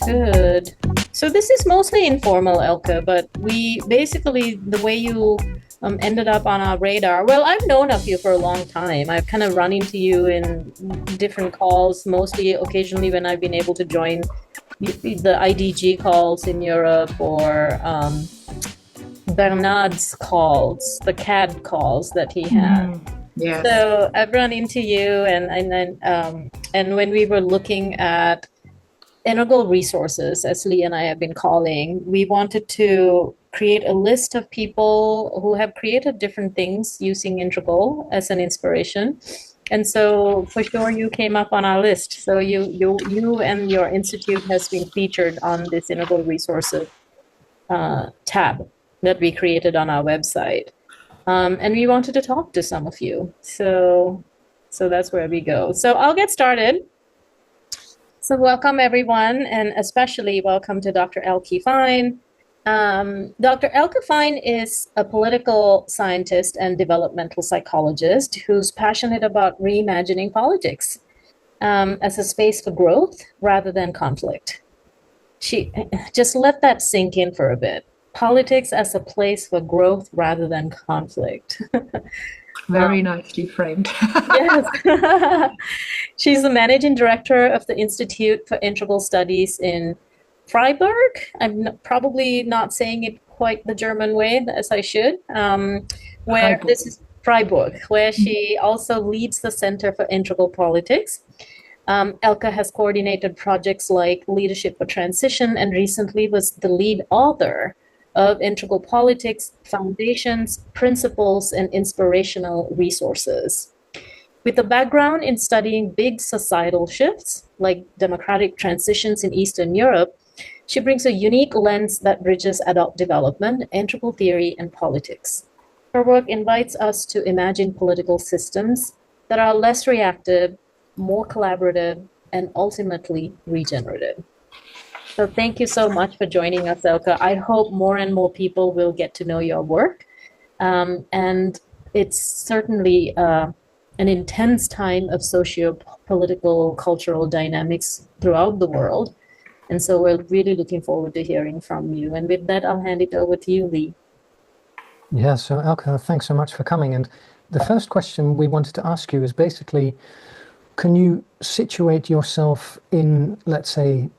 Good. So this is mostly informal, Elke, but we basically, the way you ended up on our radar, well, I've known of you for a long time. I've kind of run into you in different calls, mostly occasionally when I've been able to join the IDG calls in Europe or Bernard's calls, the CAD calls that he had. Yes. So I've run into you, and when we were looking at integral resources, as Lee and I have been calling, we wanted to create a list of people who have created different things using integral as an inspiration. And so for sure you came up on our list. So you and your institute has been featured on this integral resources tab that we created on our website. And we wanted to talk to some of you. So that's where we go. So I'll get started. So welcome everyone, and especially welcome to Dr. Elke Fein. Dr. Elke Fein is a political scientist and developmental psychologist who's passionate about reimagining politics as a space for growth rather than conflict. Just let that sink in for a bit. Politics as a place for growth rather than conflict. Very nicely framed. Yes. She's the managing director of the Institute for Integral Studies in Freiburg. Probably not saying it quite the German way as I should, where Freiburg. this is Freiburg, where she also leads the Center for Integral Politics. Elke has coordinated projects like Leadership for Transition and recently was the lead author of Integral Politics, Foundations, Principles, and Inspirational Resources. With a background in studying big societal shifts, like democratic transitions in Eastern Europe, she brings a unique lens that bridges adult development, integral theory, and politics. Her work invites us to imagine political systems that are less reactive, more collaborative, and ultimately regenerative. So thank you so much for joining us, Elke. I hope more and more people will get to know your work. And it's certainly an intense time of socio-political, cultural dynamics throughout the world. And so we're really looking forward to hearing from you. And with that, I'll hand it over to you, Lee. Yeah, so Elke, thanks so much for coming. And the first question we wanted to ask you is basically, can you situate yourself in, let's say,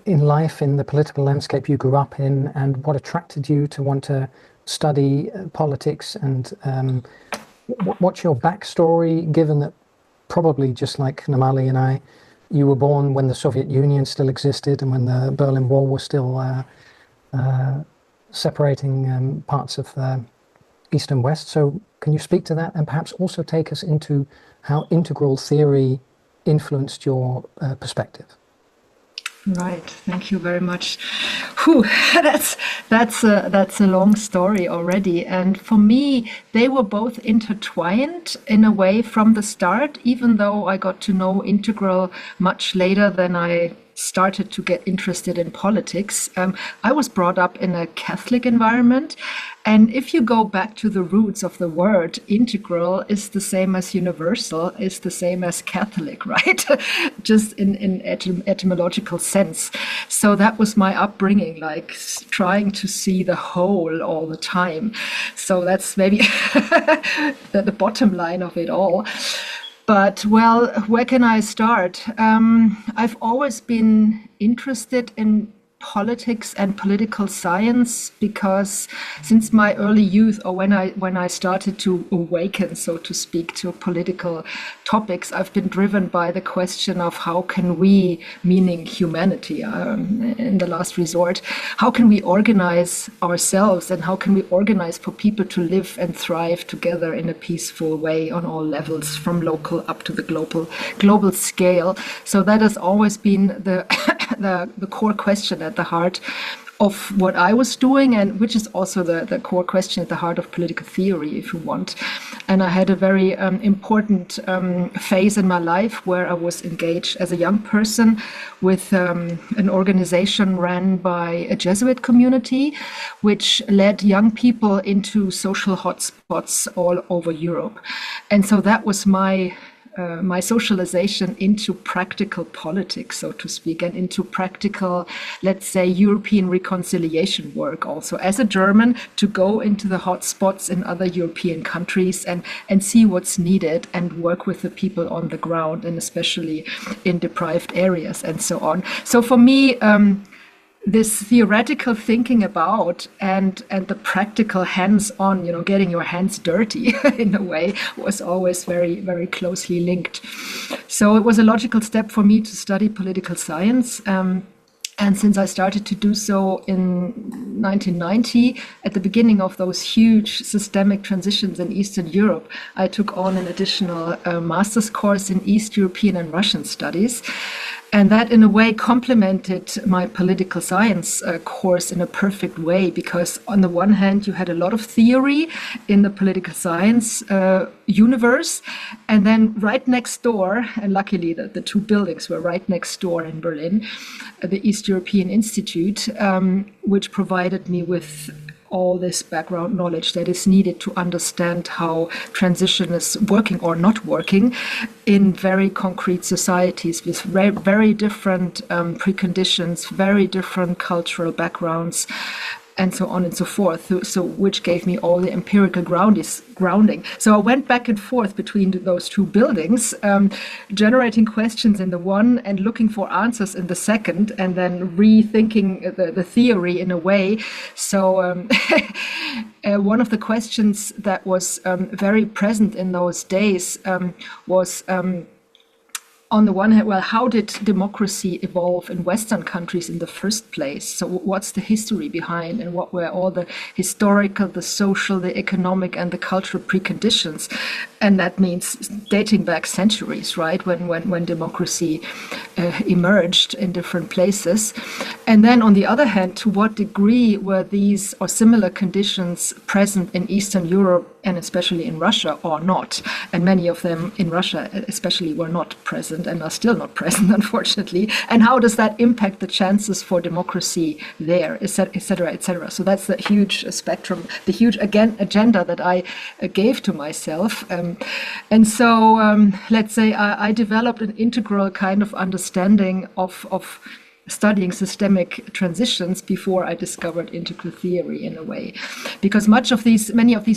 in life, in the political landscape you grew up in, and what attracted you to want to study politics, and what's your backstory, given that probably just like Namali and I, you were born when the Soviet Union still existed and when the Berlin Wall was still separating parts of the East and West. So can you speak to that and perhaps also take us into how integral theory influenced your perspective? Right. Thank you very much. Whew, that's a long story already. And for me, they were both intertwined in a way from the start, even though I got to know integral much later than I started to get interested in politics. I was brought up in a Catholic environment. And if you go back to the roots of the word, integral is the same as universal, is the same as Catholic, right? Just in etymological sense. So that was my upbringing, like trying to see the whole all the time. So that's maybe the bottom line of it all. But, well, where can I start? I've always been interested in politics and political science because since my early youth, or when I started to awaken, so to speak, to political topics, I've been driven by the question of how can we, meaning humanity in the last resort, how can we organize ourselves and how can we organize for people to live and thrive together in a peaceful way on all levels, from local up to the global scale. So that has always been the core question at the heart of what I was doing, and which is also the core question at the heart of political theory, if you want. And I had a very important phase in my life where I was engaged as a young person with an organization ran by a Jesuit community, which led young people into social hotspots all over Europe. And so that was my my socialization into practical politics, so to speak, and into practical, let's say, European reconciliation work. Also, as a German, to go into the hot spots in other European countries and see what's needed and work with the people on the ground, and especially in deprived areas and so on. So for me, this theoretical thinking about and the practical hands-on, getting your hands dirty in a way, was always very, very closely linked. So it was a logical step for me to study political science. And since I started to do so in 1990, at the beginning of those huge systemic transitions in Eastern Europe, I took on an additional master's course in East European and Russian studies. And that, in a way, complemented my political science course in a perfect way, because on the one hand, you had a lot of theory in the political science universe, and then right next door, and luckily the two buildings were right next door in Berlin, the East European Institute, which provided me with all this background knowledge that is needed to understand how transition is working or not working in very concrete societies with very, very different preconditions, very different cultural backgrounds, and so on and so forth, so which gave me all the empirical grounding. So I went back and forth between those two buildings, generating questions in the one and looking for answers in the second, and then rethinking the theory in a way. So one of the questions that was very present in those days was, on the one hand, well, how did democracy evolve in Western countries in the first place? So what's the history behind, and what were all the historical, the social, the economic, and the cultural preconditions? And that means dating back centuries, right, when democracy emerged in different places. And then on the other hand, to what degree were these or similar conditions present in Eastern Europe, and especially in Russia, or not? And many of them in Russia especially were not present and are still not present, unfortunately. And how does that impact the chances for democracy there, et cetera, et cetera? So that's the huge spectrum, the huge, again, agenda that I gave to myself. And so, let's say, I developed an integral kind of understanding of studying systemic transitions before I discovered integral theory, in a way, because many of these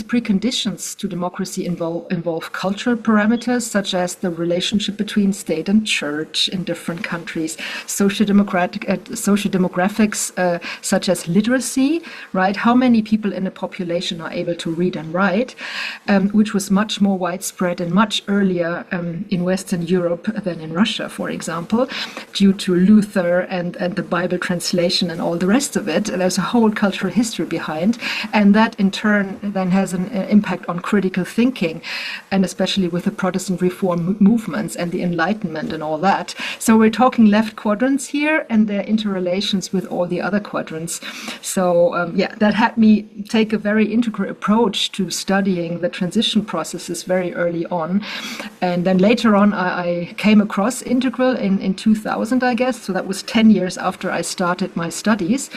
preconditions to democracy involve cultural parameters, such as the relationship between state and church in different countries, sociodemographics, such as literacy, right? How many people in a population are able to read and write, which was much more widespread and much earlier in Western Europe than in Russia, for example, due to Luther and the Bible translation and all the rest of it. And there's a whole cultural history behind, and that in turn then has an impact on critical thinking, and especially with the Protestant Reform movements and the Enlightenment and all that. So we're talking left quadrants here and their interrelations with all the other quadrants. So that had me take a very integral approach to studying the transition processes very early on. And then later on, I came across integral in 2000, I guess. So that was 10 years after I started my studies.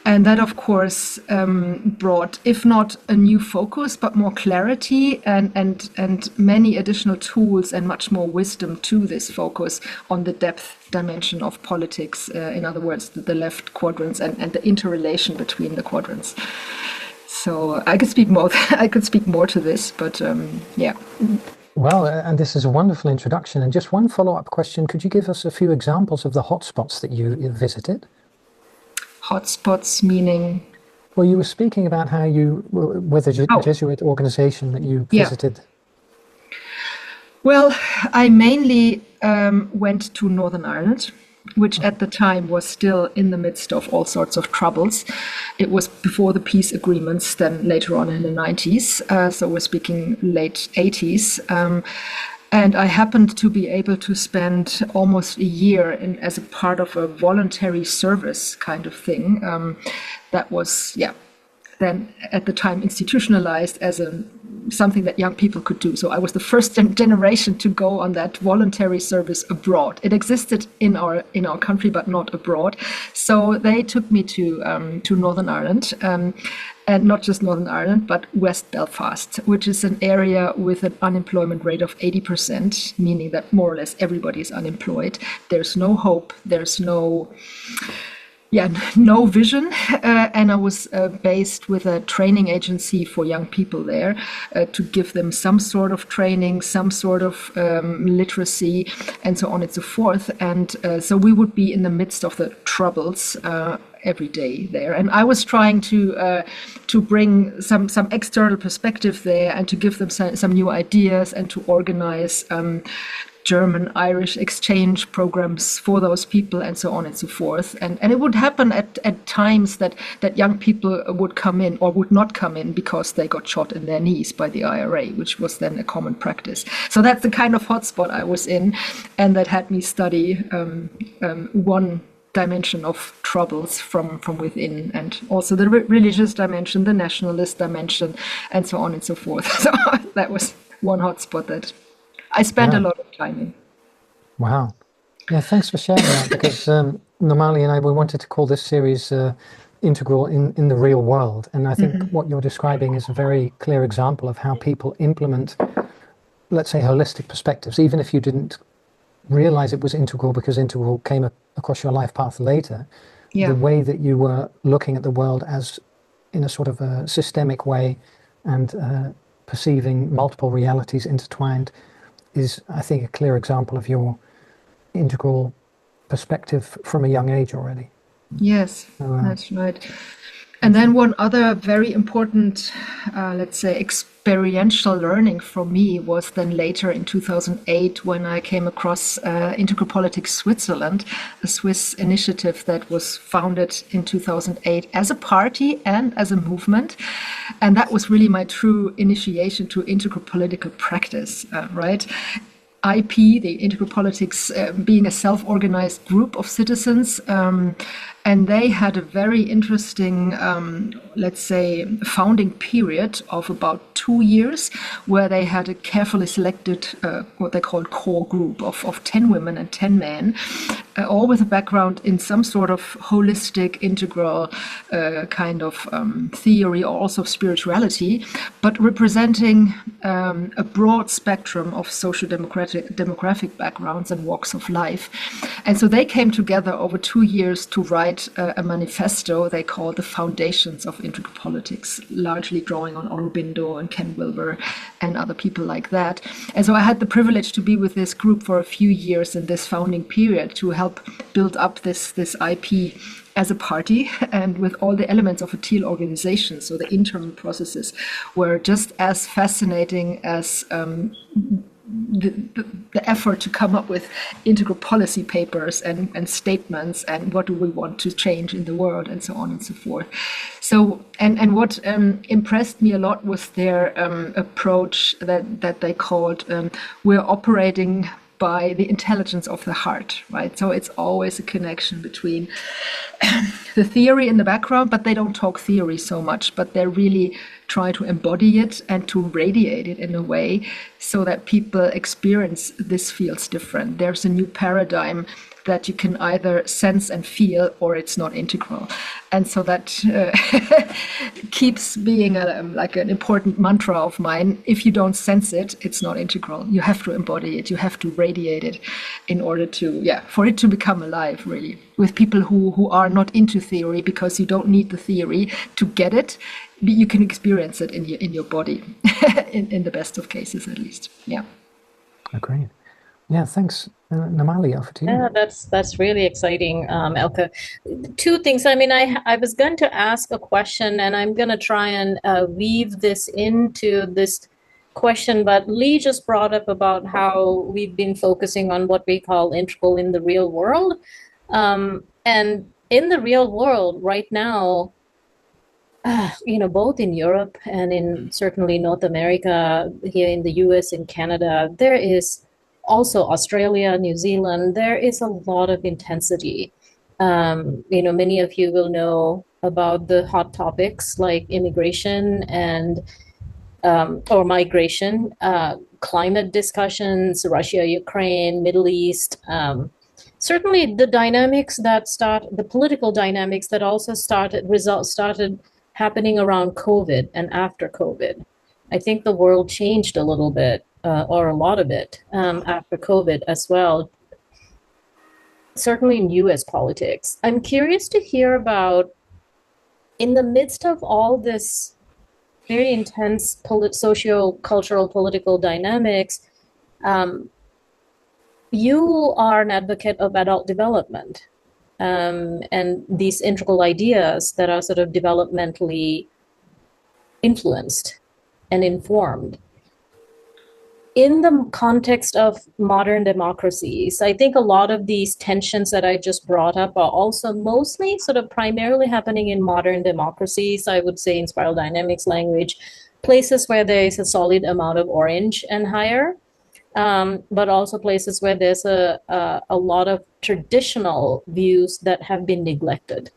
And that, of course, brought, if not a new focus, but more clarity and many additional tools and much more wisdom to this focus on the depth dimension of politics. In other words, the left quadrants and the interrelation between the quadrants. So I could speak more. I could speak more to this, but yeah. Well, and this is a wonderful introduction. And just one follow-up question: could you give us a few examples of the hotspots that you visited? Hotspots meaning? Well, you were speaking about how you, with a Jesuit organization that you visited. Well, I mainly went to Northern Ireland, which at the time was still in the midst of all sorts of troubles. It was before the peace agreements, then later on in the 90s, so we're speaking late 80s. And I happened to be able to spend almost a year as a part of a voluntary service kind of thing. That was, then at the time institutionalized as something that young people could do. So I was the first generation to go on that voluntary service abroad. It existed in our country, but not abroad. So they took me to Northern Ireland. and not just Northern Ireland, but West Belfast, which is an area with an unemployment rate of 80%, meaning that more or less everybody is unemployed. There's no hope. There's no vision. And I was based with a training agency for young people there to give them some sort of training, some sort of literacy, and so on and so forth. And so we would be in the midst of the troubles every day there. And I was trying to bring some external perspective there and to give them some new ideas and to organize German-Irish exchange programs for those people and so on and so forth. And it would happen at times that young people would come in or would not come in because they got shot in their knees by the IRA, which was then a common practice. So that's the kind of hotspot I was in, and that had me study one dimension of troubles from within, and also the religious dimension, the nationalist dimension, and so on and so forth. So that was one hotspot that I spent a lot of time in. Wow. Yeah, thanks for sharing that, because Normali and I, we wanted to call this series Integral in the Real World. And I think what you're describing is a very clear example of how people implement, let's say, holistic perspectives, even if you didn't realize it was integral because integral came across your life path later. The way that you were looking at the world as in a sort of a systemic way and perceiving multiple realities intertwined is, I think, a clear example of your integral perspective from a young age already. Yes, that's right. And then one other very important, let's say, experiential learning for me was then later in 2008 when I came across Integral Politics Switzerland, a Swiss initiative that was founded in 2008 as a party and as a movement. And that was really my true initiation to integral political practice, right? IP, the Integral Politics, being a self-organized group of citizens, and they had a very interesting, let's say, founding period of about 2 years, where they had a carefully selected, what they called core group of 10 women and 10 men, all with a background in some sort of holistic, integral kind of theory, or also spirituality, but representing a broad spectrum of social demographic backgrounds and walks of life. And so they came together over 2 years to write a manifesto they called The Foundations of Integral Politics, largely drawing on Aurobindo and Ken Wilber and other people like that. And so I had the privilege to be with this group for a few years in this founding period to help build up this IP as a party and with all the elements of a teal organization. So the internal processes were just as fascinating as the effort to come up with integral policy papers and statements and what do we want to change in the world and so on and so forth. So and what impressed me a lot was their approach that they called we're operating by the intelligence of the heart, right? So it's always a connection between the theory in the background, but they don't talk theory so much, but they really try to embody it and to radiate it in a way so that people experience this feels different. There's a new paradigm that you can either sense and feel, or it's not integral. And so that keeps being like an important mantra of mine. If you don't sense it, it's not integral. You have to embody it. You have to radiate it in order to, for it to become alive, really, with people who are not into theory, because you don't need the theory to get it. You can experience it in your body, in the best of cases, at least. Yeah. Agreed. Yeah, thanks. Normali, over to you. Yeah, that's really exciting, Elke. Two things. I mean, I was going to ask a question, and I'm going to try and weave this into this question, but Lee just brought up about how we've been focusing on what we call integral in the real world. And in the real world right now, both in Europe and in certainly North America, here in the US and Canada, there is also Australia, New Zealand, there is a lot of intensity. Many of you will know about the hot topics like immigration and or migration, climate discussions, Russia, Ukraine, Middle East. Certainly the dynamics that the political dynamics that also started happening around COVID and after COVID. I think the world changed a little bit, or a lot of it, after COVID as well, certainly in US politics. I'm curious to hear about, in the midst of all this very intense socio-cultural political dynamics, um, you are an advocate of adult development, and these integral ideas that are sort of developmentally influenced and informed. In the context of modern democracies, I think a lot of these tensions that I just brought up are also mostly sort of primarily happening in modern democracies, I would say in spiral dynamics language, places where there is a solid amount of orange and higher, but also places where there's a lot of traditional views that have been neglected.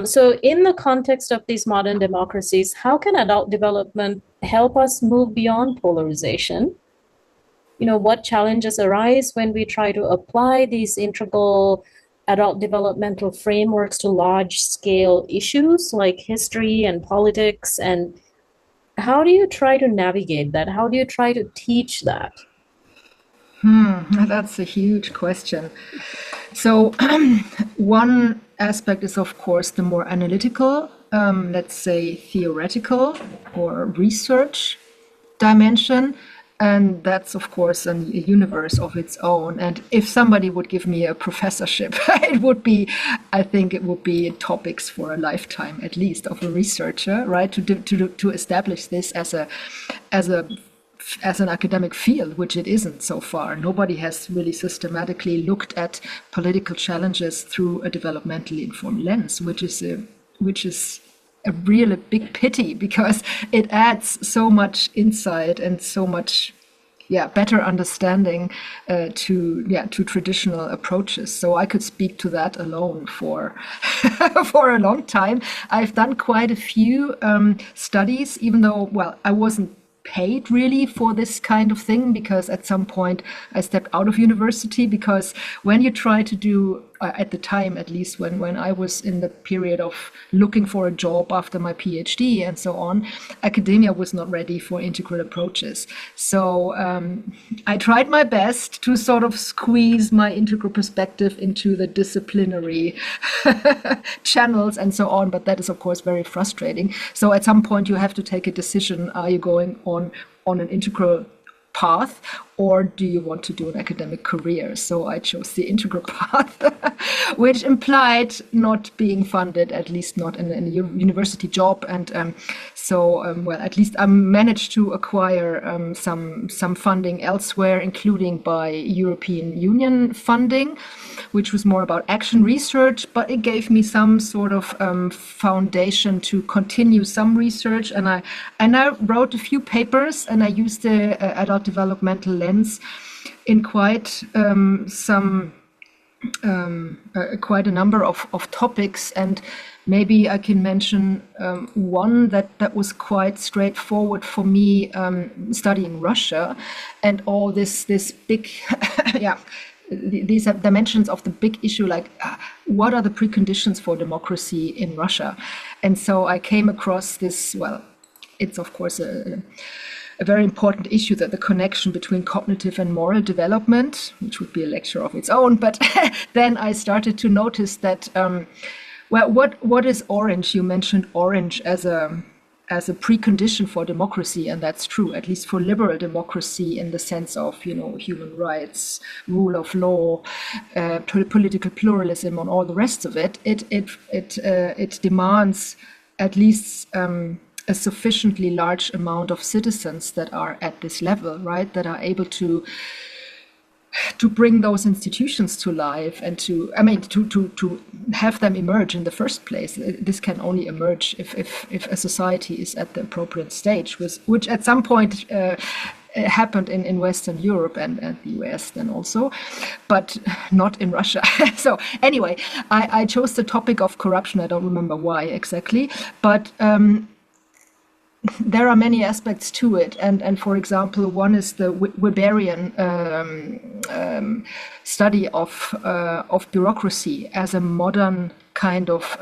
So in the context of these modern democracies, how can adult development help us move beyond polarization? What challenges arise when we try to apply these integral adult developmental frameworks to large scale issues like history and politics? And how do you try to navigate that? How do you try to teach that? That's a huge question. So, one aspect is, of course, the more analytical, let's say theoretical or research dimension. And that's, of course, a universe of its own. And if somebody would give me a professorship, I think it would be topics for a lifetime, at least, of a researcher, right? To establish this as an academic field, which it isn't so far. Nobody has really systematically looked at political challenges through a developmentally informed lens, which is a really big pity, because it adds so much insight and so much better understanding to traditional approaches. So I could speak to that alone for for a long time. I've done quite a few studies, even though, I wasn't paid really for this kind of thing, because at some point I stepped out of university, because when you try to do, at the time at least, when I was in the period of looking for a job after my PhD and so on, academia was not ready for integral approaches. So I tried my best to sort of squeeze my integral perspective into the disciplinary channels and so on, but that is of course very frustrating. So at some point you have to take a decision. Are you going on an integral path, or do you want to do an academic career? So I chose the integral path, which implied not being funded, at least not in a university job. And at least I managed to acquire some funding elsewhere, including by European Union funding, which was more about action research, but it gave me some sort of foundation to continue some research. And I wrote a few papers, and I used the adult developmental lens in quite quite a number of topics. And maybe I can mention one that was quite straightforward for me, studying Russia and all this big these are dimensions of the big issue, like what are the preconditions for democracy in Russia? And so I came across this, it's of course a very important issue, that the connection between cognitive and moral development, which would be a lecture of its own. But then I started to notice that, what is orange? You mentioned orange as a precondition for democracy, and that's true, at least for liberal democracy, in the sense of human rights, rule of law, political pluralism, and all the rest of it. It demands at least a sufficiently large amount of citizens that are at this level, right? That are able to bring those institutions to life, and to have them emerge in the first place. This can only emerge if a society is at the appropriate stage, which at some point happened in Western Europe and the US then also, but not in Russia. So anyway, I chose the topic of corruption. I don't remember why exactly, but there are many aspects to it, and for example, one is the Weberian study of bureaucracy as a modern kind of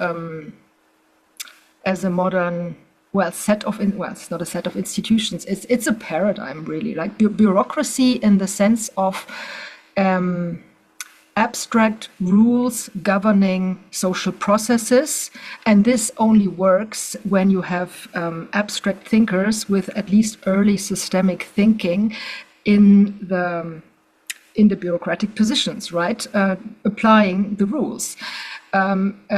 as a modern, well, it's not a set of institutions. It's a paradigm, really, like bureaucracy in the sense of abstract rules governing social processes. And this only works when you have abstract thinkers with at least early systemic thinking in the bureaucratic positions, right? Applying the rules.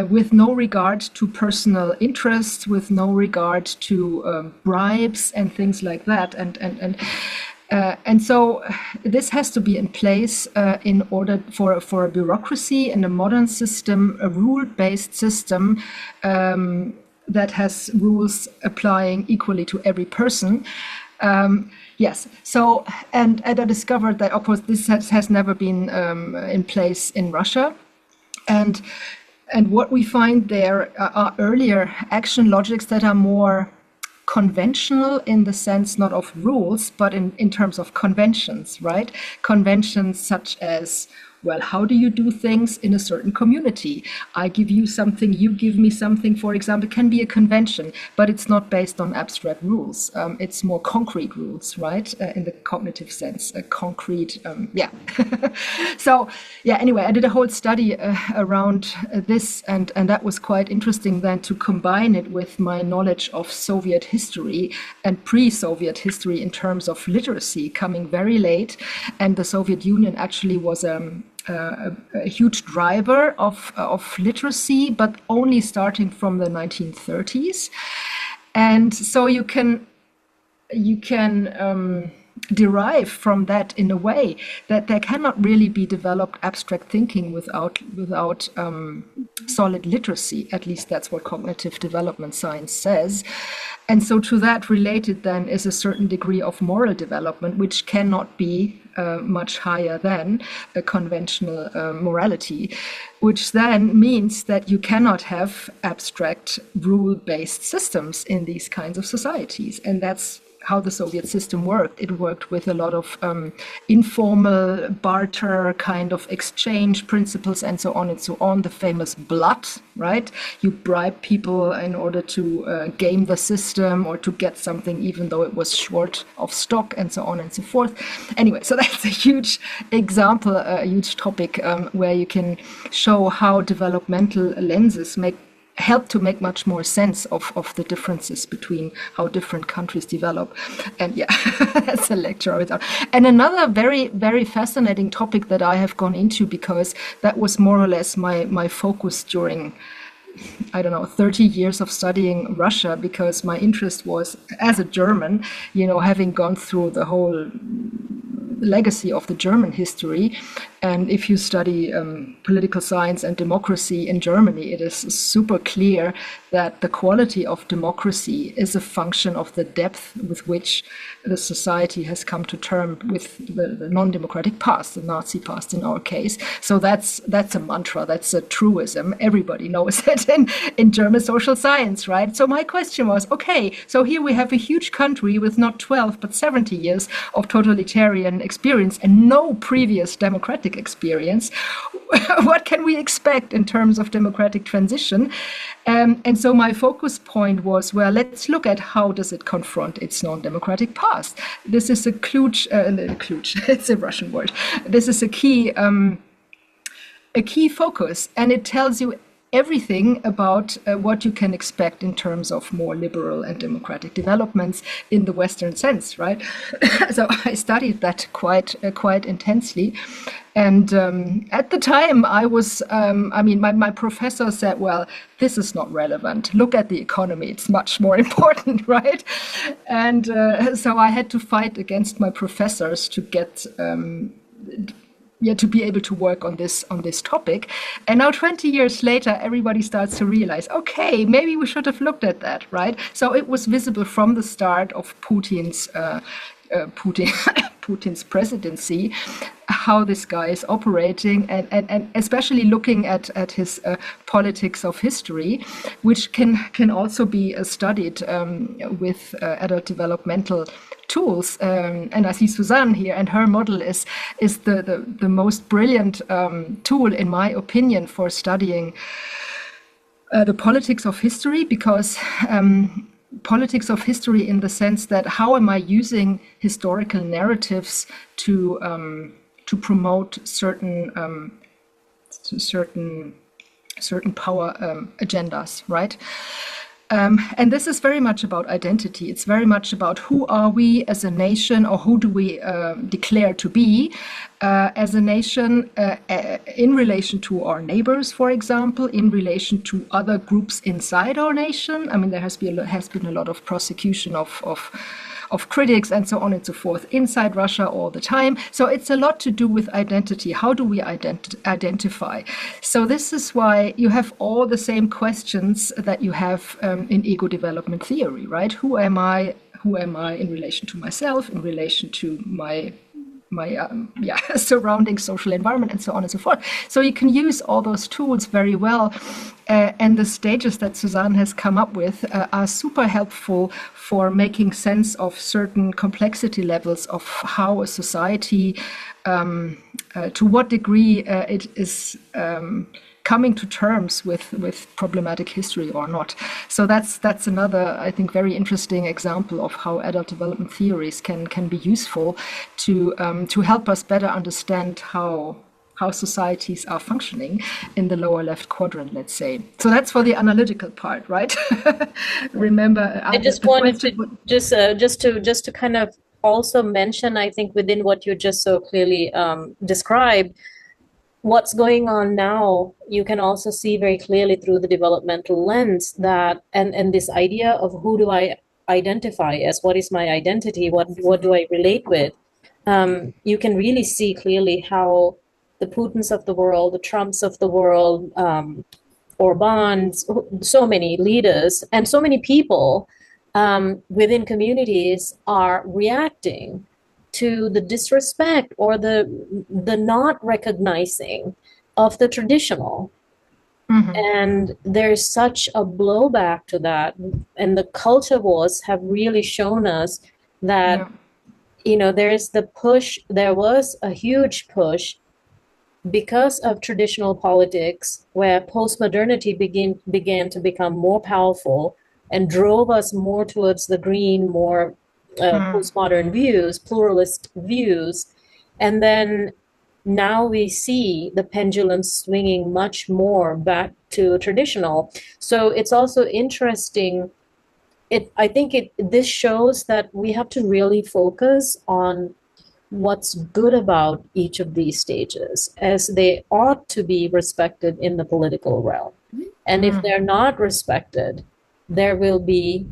With no regard to personal interests, with no regard to bribes and things like that, and so this has to be in place in order for a bureaucracy in a modern system, a rule-based system that has rules applying equally to every person. Yes. So, and I discovered that, of course, this has never been in place in Russia, and what we find there are earlier action logics that are more conventional in the sense not of rules, but in terms of conventions, right? Conventions such as, well, how do you do things in a certain community? I give you something, you give me something, for example, can be a convention, but it's not based on abstract rules. It's more concrete rules, right? In the cognitive sense, a concrete, yeah. So, yeah, anyway, I did a whole study around this, and that was quite interesting then to combine it with my knowledge of Soviet history and pre-Soviet history in terms of literacy coming very late. And the Soviet Union actually was a huge driver of literacy, but only starting from the 1930s. And so you can derive from that in a way that there cannot really be developed abstract thinking without solid literacy. At least that's what cognitive development science says. And so to that related then is a certain degree of moral development, which cannot be much higher than a conventional morality, which then means that you cannot have abstract rule-based systems in these kinds of societies. And that's how the Soviet system worked. It worked with a lot of informal barter kind of exchange principles and so on and so on. The famous blood, right? You bribe people in order to game the system or to get something even though it was short of stock and so on and so forth. Anyway, so that's a huge example, a huge topic where you can show how developmental lenses help to make much more sense of the differences between how different countries develop. And yeah, that's a lecture of its own. And another very, very fascinating topic that I have gone into, because that was more or less my focus during, I don't know, 30 years of studying Russia, because my interest was, as a German, having gone through the whole legacy of the German history. And if you study political science and democracy in Germany, it is super clear that the quality of democracy is a function of the depth with which the society has come to terms with the non-democratic past, the Nazi past in our case. So that's a mantra, that's a truism. Everybody knows it in German social science, right? So my question was, okay, so here we have a huge country with not 12, but 70 years of totalitarian experience and no previous democratic experience. What can we expect in terms of democratic transition? And so my focus point was, well, let's look at how does it confront its non-democratic past. This is a kluge, it's a Russian word. This is a key focus, and it tells you everything about what you can expect in terms of more liberal and democratic developments in the Western sense, right? So I studied that quite intensely. And at the time, I was, my professor said, well, this is not relevant. Look at the economy. It's much more important, right? And so I had to fight against my professors to get to be able to work on this topic. And now 20 years later, everybody starts to realize, okay, maybe we should have looked at that, right? So it was visible from the start of Putin's presidency, how this guy is operating, and especially looking at his politics of history, which can also be studied with adult developmental tools. And I see Suzanne here, and her model is the most brilliant tool, in my opinion, for studying the politics of history, because politics of history in the sense that how am I using historical narratives to promote certain power agendas, right? And this is very much about identity. It's very much about who are we as a nation, or who do we declare to be as a nation in relation to our neighbors, for example, in relation to other groups inside our nation. I mean, there has been a lot of prosecution of critics and so on and so forth inside Russia all the time. So it's a lot to do with identity. How do we identify? So this is why you have all the same questions that you have in ego development theory, right? Who am I? Who am I in relation to myself, in relation to my surrounding social environment, and so on and so forth. So you can use all those tools very well. And the stages that Suzanne has come up with are super helpful for making sense of certain complexity levels of how a society, to what degree it is coming to terms with problematic history or not. So that's another, I think, very interesting example of how adult development theories can be useful to help us better understand how societies are functioning in the lower left quadrant, let's say. So that's for the analytical part, right? Remember, I just wanted to just to kind of also mention, I think, within what you just so clearly described, what's going on now, you can also see very clearly through the developmental lens that, and this idea of who do I identify as, what is my identity, what do I relate with? You can really see clearly how the Putins of the world, the Trumps of the world, Orbans, so many leaders and so many people within communities are reacting to the disrespect or the not recognizing of the traditional. Mm-hmm. And there's such a blowback to that. And the culture wars have really shown us that, there was a huge push because of traditional politics, where postmodernity began to become more powerful and drove us more towards the green, more postmodern views, pluralist views. And then now we see the pendulum swinging much more back to traditional. So it's also interesting. I think this shows that we have to really focus on what's good about each of these stages, as they ought to be respected in the political realm. And if they're not respected, there will be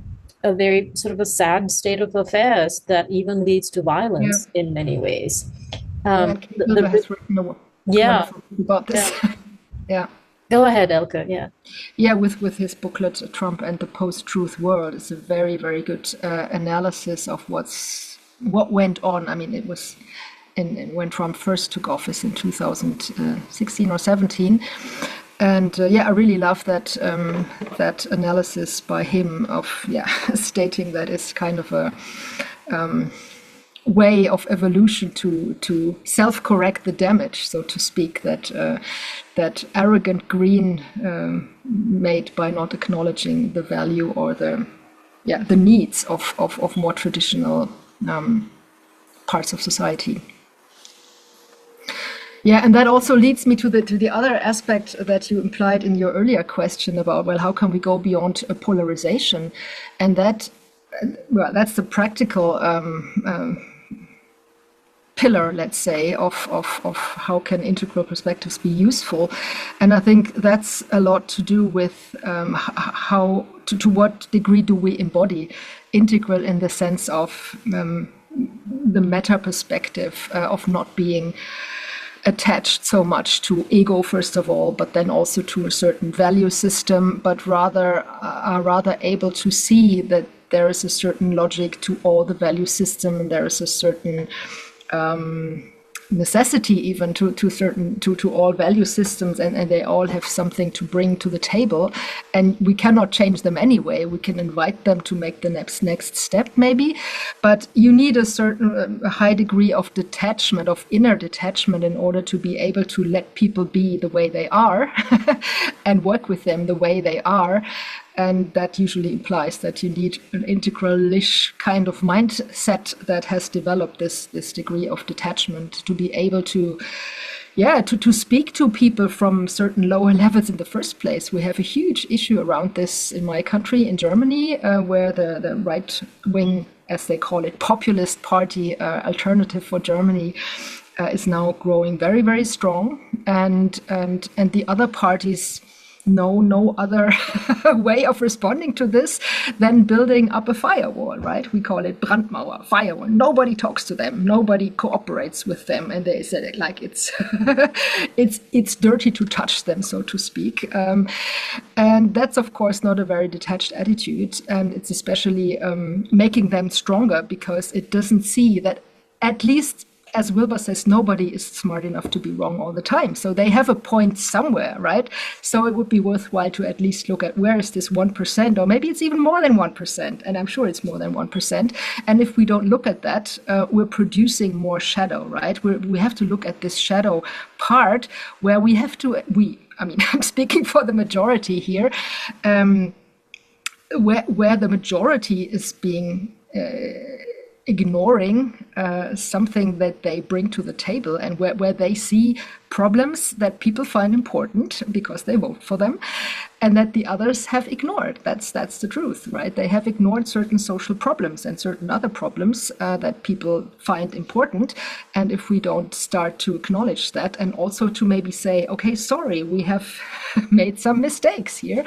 a very sort of a sad state of affairs that even leads to violence in many ways. Hilda has written a wonderful book about this. Yeah. Go ahead, Elke. Yeah, with his booklet, Trump and the Post-Truth World, it's a very, very good analysis of what went on. I mean, it was when Trump first took office in 2016 or 17. And I really love that analysis by him of stating that it's kind of a way of evolution to self-correct the damage, so to speak, that arrogant green made by not acknowledging the value or the needs of more traditional parts of society. Yeah, and that also leads me to the other aspect that you implied in your earlier question about, well, how can we go beyond a polarization? And that's the practical pillar, let's say, of how can integral perspectives be useful. And I think that's a lot to do with how to what degree do we embody integral in the sense of the meta perspective of not being attached so much to ego, first of all, but then also to a certain value system, but rather able to see that there is a certain logic to all the value system, and there is a certain necessity even to all value systems, and they all have something to bring to the table, and we cannot change them anyway. We can invite them to make the next step maybe, but you need a certain high degree of detachment, of inner detachment, in order to be able to let people be the way they are and work with them the way they are. And that usually implies that you need an integralish kind of mindset that has developed this degree of detachment to be able to speak to people from certain lower levels in the first place. We have a huge issue around this in my country, in Germany, where the right wing, as they call it, populist party, Alternative for Germany, is now growing very, very strong, and the other parties know no other way of responding to this than building up a firewall, right? We call it Brandmauer, firewall. Nobody talks to them, nobody cooperates with them, and they said it like it's it's dirty to touch them, so to speak. And that's of course not a very detached attitude, and it's especially making them stronger, because it doesn't see that, at least as Wilber says, nobody is smart enough to be wrong all the time. So they have a point somewhere, right? So it would be worthwhile to at least look at where is this 1%, or maybe it's even more than 1%. And I'm sure it's more than 1%. And if we don't look at that, we're producing more shadow, right? We have to look at this shadow part where we have to, I'm speaking for the majority here, where the majority is being ignoring something that they bring to the table, and where they see problems that people find important because they vote for them, and that the others have ignored. That's the truth, right? They have ignored certain social problems and certain other problems that people find important. And if we don't start to acknowledge that, and also to maybe say, okay, sorry, we have made some mistakes here,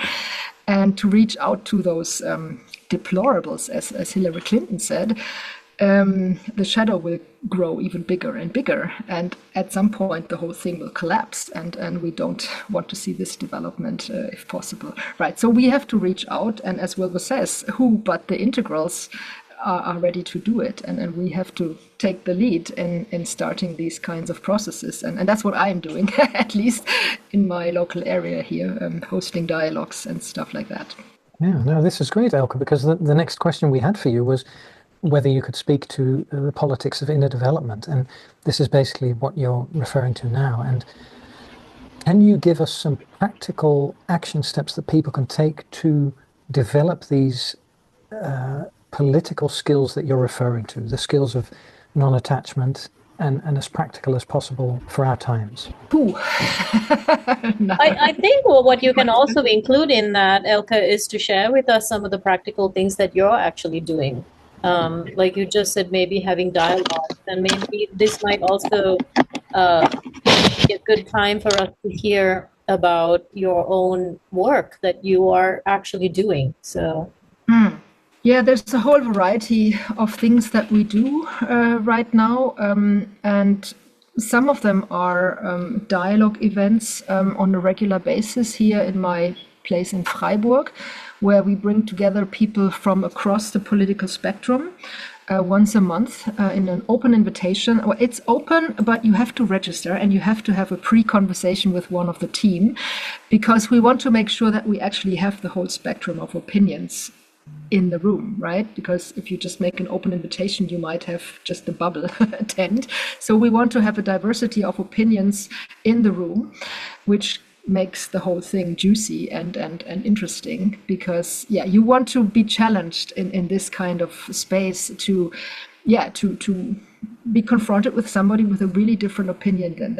and to reach out to those deplorables, as Hillary Clinton said, the shadow will grow even bigger and bigger, and at some point the whole thing will collapse, and we don't want to see this development if possible, right? So we have to reach out, and as Wilbur says, who but the integrals are ready to do it, and we have to take the lead in starting these kinds of processes, and that's what I'm doing, at least in my local area here, hosting dialogues and stuff like that. Yeah, no, this is great, Elke, because the next question we had for you was whether you could speak to the politics of inner development. And this is basically what you're referring to now. And can you give us some practical action steps that people can take to develop these political skills that you're referring to, the skills of non-attachment, and as practical as possible for our times? No. I think what you can also include in that, Elke, is to share with us some of the practical things that you're actually doing. Like you just said, maybe having dialogues, and maybe this might also be a good time for us to hear about your own work that you are actually doing. So. Yeah, there's a whole variety of things that we do right now, and some of them are dialogue events on a regular basis here in my place in Freiburg, where we bring together people from across the political spectrum once a month in an open invitation. Well, it's open, but you have to register, and you have to have a pre-conversation with one of the team, because we want to make sure that we actually have the whole spectrum of opinions in the room, right? Because if you just make an open invitation, you might have just the bubble attend. So we want to have a diversity of opinions in the room, which makes the whole thing juicy and interesting, because you want to be challenged in this kind of space to be confronted with somebody with a really different opinion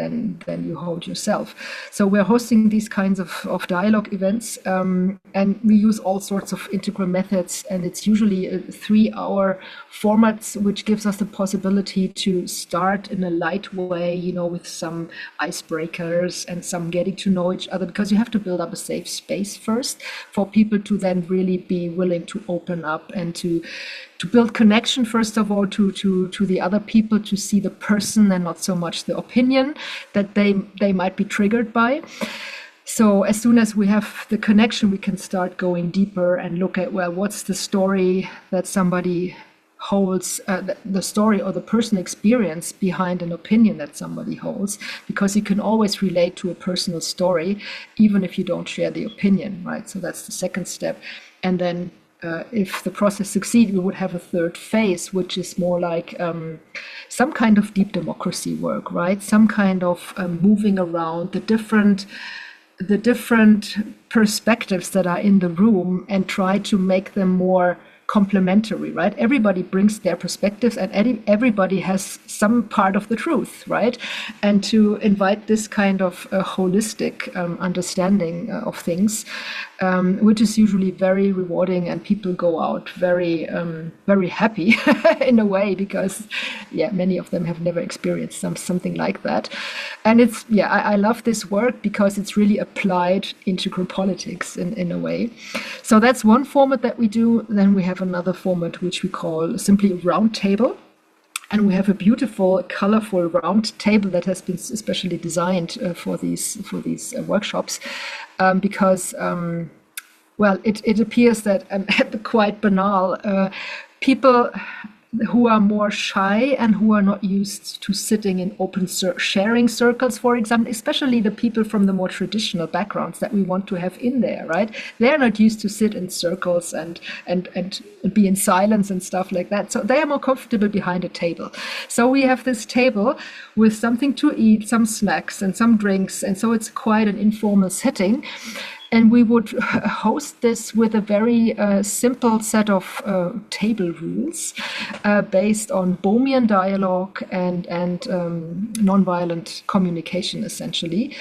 than you hold yourself. So we're hosting these kinds of dialogue events, and we use all sorts of integral methods, and it's usually a 3-hour format, which gives us the possibility to start in a light way, with some icebreakers and some getting to know each other, because you have to build up a safe space first for people to then really be willing to open up and to build connection, first of all, to the other people, to see the person and not so much the opinion that they might be triggered by. So as soon as we have the connection, we can start going deeper and look at, well, what's the story that somebody holds the story or the personal experience behind an opinion that somebody holds, because you can always relate to a personal story, even if you don't share the opinion, right? So that's the second step. And then if the process succeeds, we would have a third phase, which is more like some kind of deep democracy work, right? Some kind of moving around the different perspectives that are in the room and try to make them more complementary, right? Everybody brings their perspectives and everybody has some part of the truth, right? And to invite this kind of holistic understanding of things, which is usually very rewarding, and people go out very, very happy in a way, because, yeah, many of them have never experienced something like that. And it's, yeah, I love this work because it's really applied integral politics in a way. So that's one format that we do. Then we have another format which we call simply round table. And we have a beautiful, colorful round table that has been especially designed for these workshops, because, well, it appears that, quite banal, people who are more shy and who are not used to sitting in open sharing circles, for example, especially the people from the more traditional backgrounds that we want to have in there, right? They're not used to sit in circles and be in silence and stuff like that. So they are more comfortable behind a table. So we have this table with something to eat, some snacks and some drinks. And so it's quite an informal setting. And we would host this with a very simple set of table rules based on Bohmian dialogue and nonviolent communication, essentially.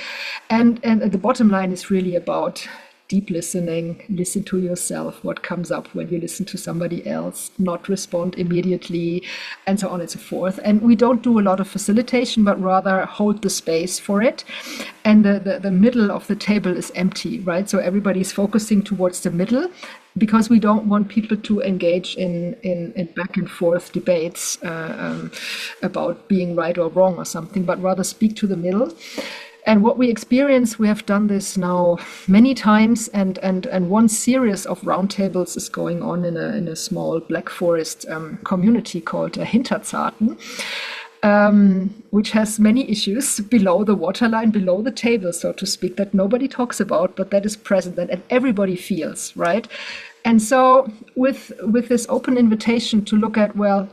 And the bottom line is really about deep listening, listen to yourself, what comes up when you listen to somebody else, not respond immediately, and so on and so forth. And we don't do a lot of facilitation, but rather hold the space for it. And the middle of the table is empty, right? So everybody's focusing towards the middle, because we don't want people to engage in back and forth debates about being right or wrong or something, but rather speak to the middle. And what we experience, we have done this now many times, and one series of roundtables is going on in a small Black Forest community called Hinterzarten, which has many issues below the waterline, below the table, so to speak, that nobody talks about, but that is present and everybody feels, right? And so with this open invitation to look at, well,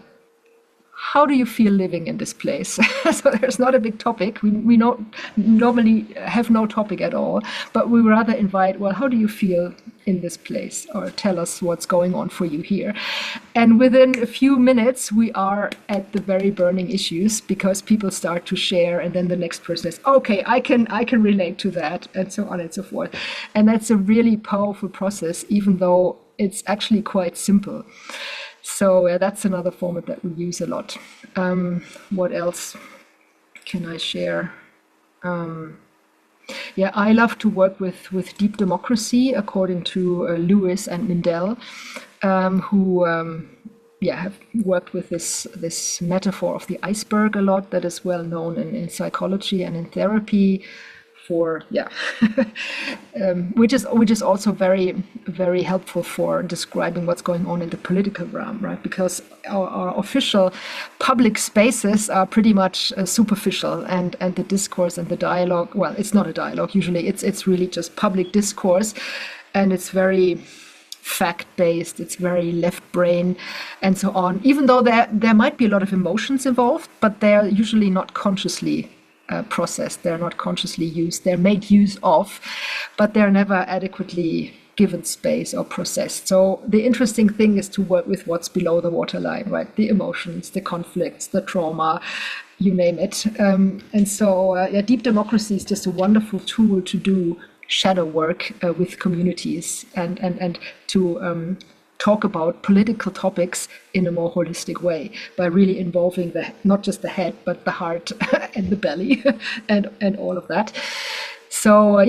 how do you feel living in this place? So there's not a big topic. We don't normally have no topic at all, but we rather invite, well, how do you feel in this place? Or tell us what's going on for you here. And within a few minutes, we are at the very burning issues, because people start to share, and then the next person says, okay, I can relate to that, and so on and so forth. And that's a really powerful process, even though it's actually quite simple. So that's another format that we use a lot. What else can I share? Yeah, I love to work with deep democracy, according to Lewis and Mindell, who have worked with this metaphor of the iceberg a lot, that is well known in psychology and in therapy. Which is also very, very helpful for describing what's going on in the political realm, right? Because our official public spaces are pretty much superficial, and the discourse and the dialogue, well, it's not a dialogue usually, it's really just public discourse, and it's very fact-based, it's very left brain, and so on, even though there might be a lot of emotions involved, but they're usually not consciously processed, they're not consciously used, they're made use of, but they're never adequately given space or processed. So the interesting thing is to work with what's below the waterline, right? The emotions, the conflicts, the trauma, you name it. And so deep democracy is just a wonderful tool to do shadow work with communities and to talk about political topics in a more holistic way, by really involving not just the head, but the heart and the belly and all of that. So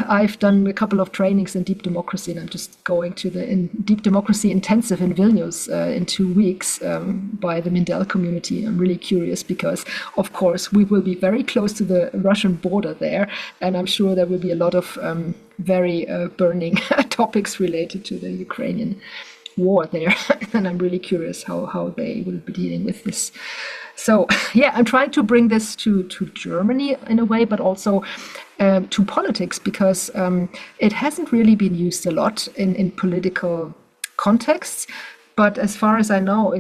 I've done a couple of trainings in deep democracy, and I'm just going to the deep democracy intensive in Vilnius in 2 weeks by the Mindell community. I'm really curious because, of course, we will be very close to the Russian border there, and I'm sure there will be a lot of very burning topics related to the Ukrainian war there. And I'm really curious how they will be dealing with this. So yeah, I'm trying to bring this to Germany in a way, but also to politics, because it hasn't really been used a lot in political contexts. But as far as I know,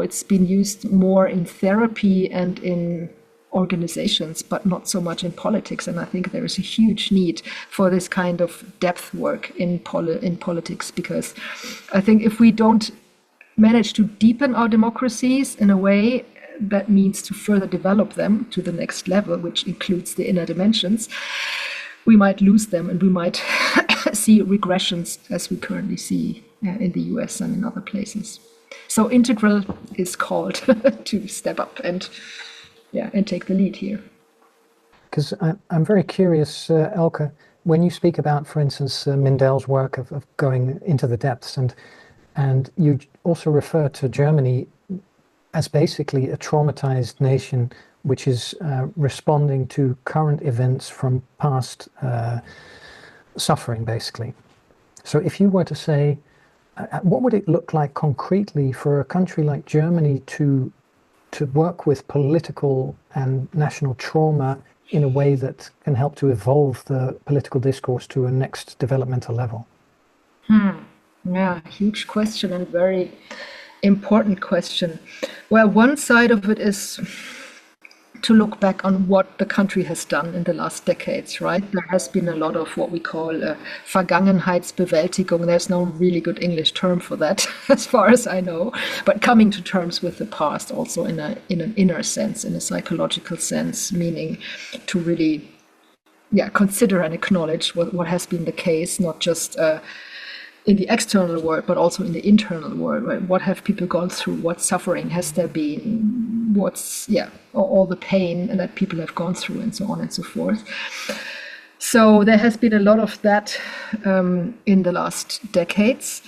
it's been used more in therapy and in organizations, but not so much in politics. And I think there is a huge need for this kind of depth work in politics, because I think if we don't manage to deepen our democracies in a way that means to further develop them to the next level, which includes the inner dimensions, we might lose them, and we might see regressions as we currently see in the US and in other places. So Integral is called to step up and take the lead here. Because I'm very curious, Elke, when you speak about, for instance, Mindel's work of going into the depths, and you also refer to Germany as basically a traumatized nation which is responding to current events from past suffering, basically. So if you were to say, what would it look like concretely for a country like Germany to work with political and national trauma in a way that can help to evolve the political discourse to a next developmental level? Yeah, huge question and very important question. Well, one side of it is to look back on what the country has done in the last decades, right? There has been a lot of what we call Vergangenheitsbewältigung. There's no really good English term for that, as far as I know, but coming to terms with the past also in an inner sense, in a psychological sense, meaning to really consider and acknowledge what has been the case, not just in the external world, but also in the internal world, right? What have people gone through? What suffering has there been? What's, all the pain that people have gone through, and so on and so forth. So there has been a lot of that in the last decades.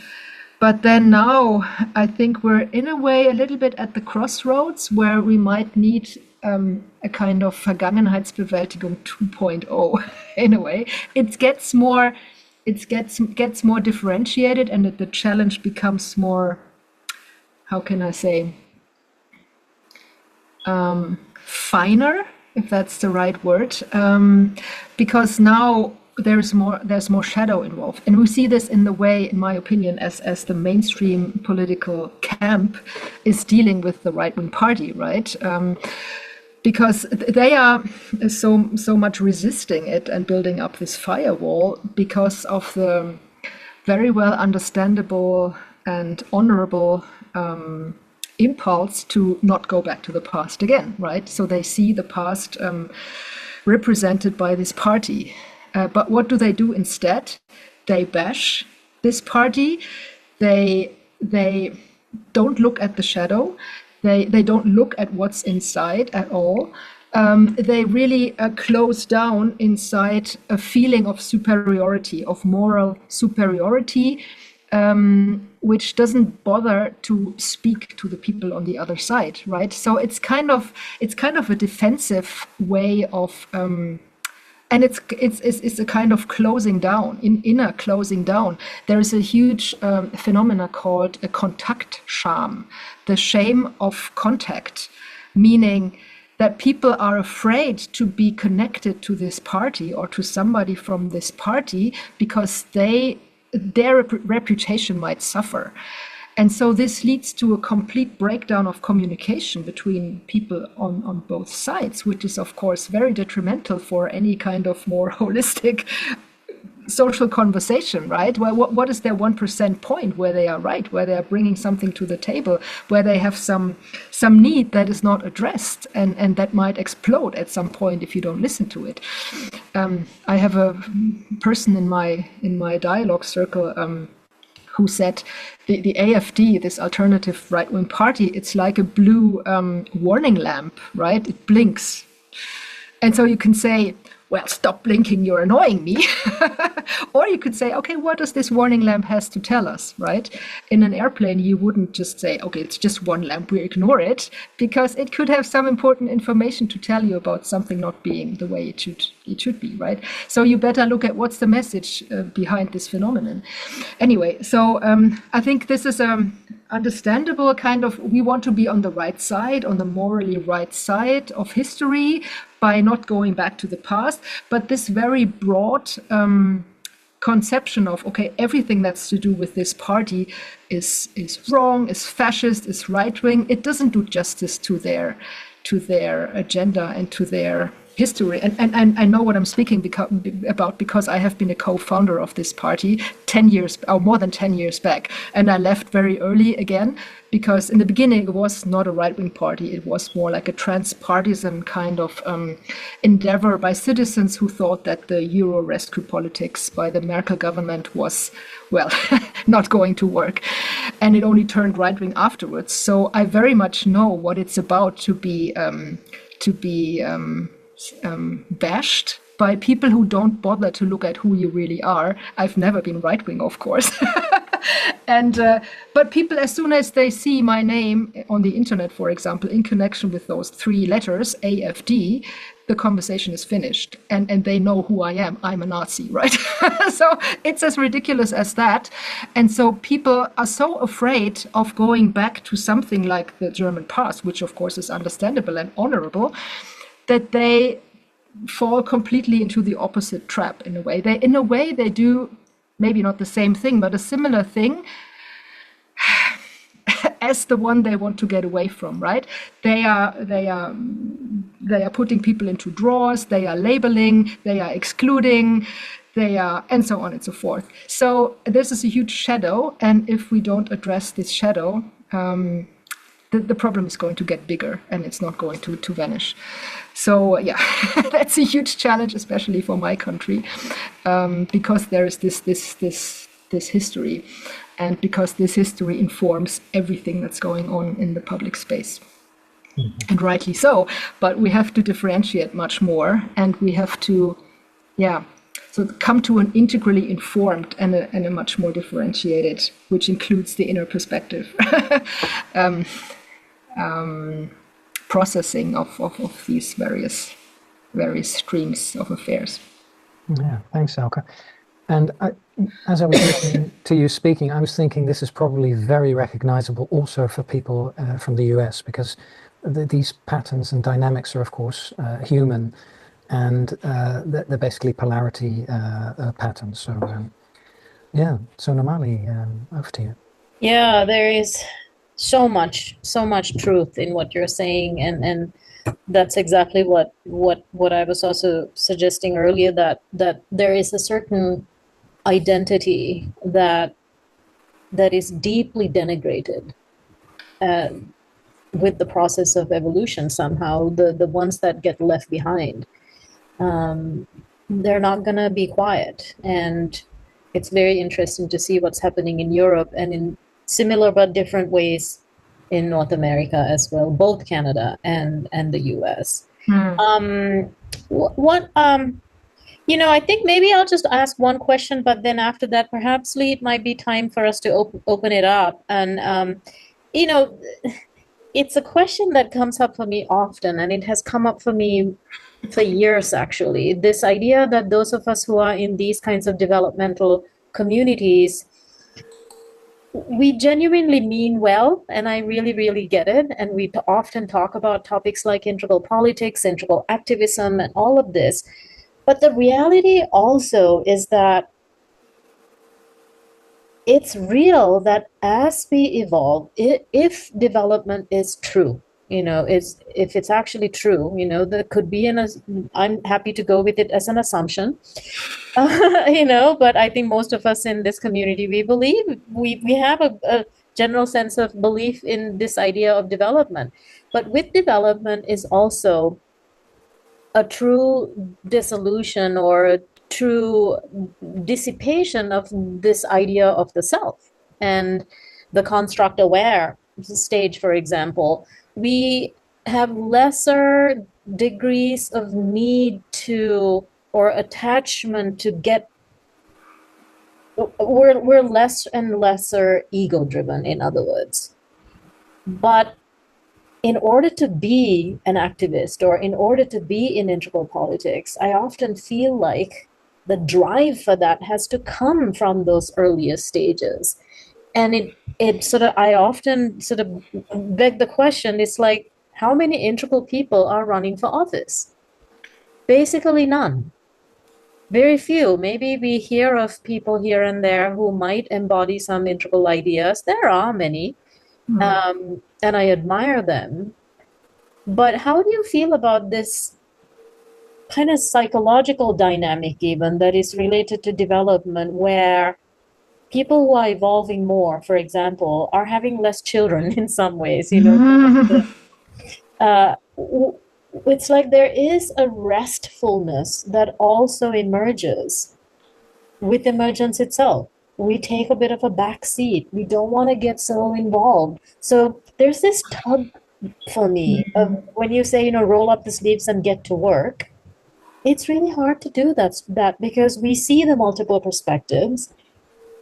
But then now I think we're in a way a little bit at the crossroads where we might need a kind of Vergangenheitsbewältigung 2.0 in a way. It gets more differentiated, and the challenge becomes more, how can I say, finer, if that's the right word, because now there's more shadow involved, and we see this in the way, in my opinion, as the mainstream political camp is dealing with the right-wing party, right? Because they are so much resisting it and building up this firewall because of the very well understandable and honorable impulse to not go back to the past again, right? So they see the past represented by this party. But what do they do instead? They bash this party. They don't look at the shadow. They don't look at what's inside at all. They really close down inside a feeling of superiority, of moral superiority, which doesn't bother to speak to the people on the other side, right? So it's kind of a defensive way of, and it's a kind of closing down, inner closing down. There is a huge phenomena called a Kontaktscham, the shame of contact, meaning that people are afraid to be connected to this party or to somebody from this party because their reputation might suffer. And so this leads to a complete breakdown of communication between people on both sides, which is, of course, very detrimental for any kind of more holistic social conversation, right? Well, what is their 1% point where they are right, where they are bringing something to the table, where they have some need that is not addressed and that might explode at some point if you don't listen to it. I have a person in my dialogue circle who said the AfD, this alternative right-wing party, it's like a blue warning lamp, right? It blinks. And so you can say, well, stop blinking, you're annoying me. Or you could say, okay, what does this warning lamp has to tell us, right? In an airplane, you wouldn't just say, okay, it's just one lamp, we ignore it, because it could have some important information to tell you about something not being the way it should be, right? So you better look at what's the message behind this phenomenon. Anyway, so I think this is understandable kind of, we want to be on the right side, on the morally right side of history by not going back to the past. But this very broad conception of, okay, everything that's to do with this party is wrong, is fascist, is right-wing, it doesn't do justice to their agenda and to their history. And I know what I'm speaking about because I have been a co-founder of this party 10 years, or more than 10 years back. And I left very early again, because in the beginning it was not a right-wing party. It was more like a transpartisan kind of endeavor by citizens who thought that the Euro rescue politics by the Merkel government was, well, not going to work. And it only turned right-wing afterwards. So I very much know what it's about to be bashed by people who don't bother to look at who you really are. I've never been right-wing, of course. And but people, as soon as they see my name on the internet, for example, in connection with those three letters, AFD, the conversation is finished, and they know who I am. I'm a Nazi, right? So it's as ridiculous as that. And so people are so afraid of going back to something like the German past, which of course is understandable and honorable, that they fall completely into the opposite trap in a way. They do maybe not the same thing, but a similar thing as the one they want to get away from, right? They are putting people into drawers, they are labeling, they are excluding, they are, and so on and so forth. So this is a huge shadow, and if we don't address this shadow, the problem is going to get bigger and it's not going to vanish. So yeah, that's a huge challenge, especially for my country, because there is this history, and because this history informs everything that's going on in the public space. Mm-hmm. And rightly so, but we have to differentiate much more, and we have to, so come to an integrally informed and a much more differentiated, which includes the inner perspective. Processing of these various streams of affairs. Yeah, thanks, Elke. And as I was listening to you speaking, I was thinking this is probably very recognizable also for people from the US, because these patterns and dynamics are, of course, human, and they're basically polarity patterns. So, so Namali, over to you. Yeah, there is so much truth in what you're saying, and that's exactly what I was also suggesting earlier, that there is a certain identity that is deeply denigrated with the process of evolution. Somehow the ones that get left behind, they're not gonna be quiet. And it's very interesting to see what's happening in Europe and in similar but different ways in North America as well, both Canada and the US. I think maybe I'll just ask one question, but then after that, perhaps, Lee, it might be time for us to open it up. And, it's a question that comes up for me often, and it has come up for me for years, actually. This idea that those of us who are in these kinds of developmental communities, we genuinely mean well, and I really, really get it. And we often talk about topics like integral politics, integral activism, and all of this. But the reality also is that it's real that as we evolve, if development is true, if it's actually true, there could be I'm happy to go with it as an assumption, but I think most of us in this community, we believe, we have a general sense of belief in this idea of development. But with development is also a true dissolution or a true dissipation of this idea of the self. And the construct aware stage, for example, we have lesser degrees of need to or attachment to get we're less and lesser ego driven, in other words. But in order to be an activist or in order to be in integral politics, I often feel like the drive for that has to come from those earlier stages. And it sort of, I often sort of beg the question, it's like, how many integral people are running for office? Basically none. Very few. Maybe we hear of people here and there who might embody some integral ideas. There are many, and I admire them. But how do you feel about this kind of psychological dynamic, even that is related to development, where people who are evolving more, for example, are having less children in some ways, it's like there is a restfulness that also emerges with emergence itself. We take a bit of a back seat. We don't want to get so involved. So there's this tug for me of when you say, roll up the sleeves and get to work. It's really hard to do that because we see the multiple perspectives,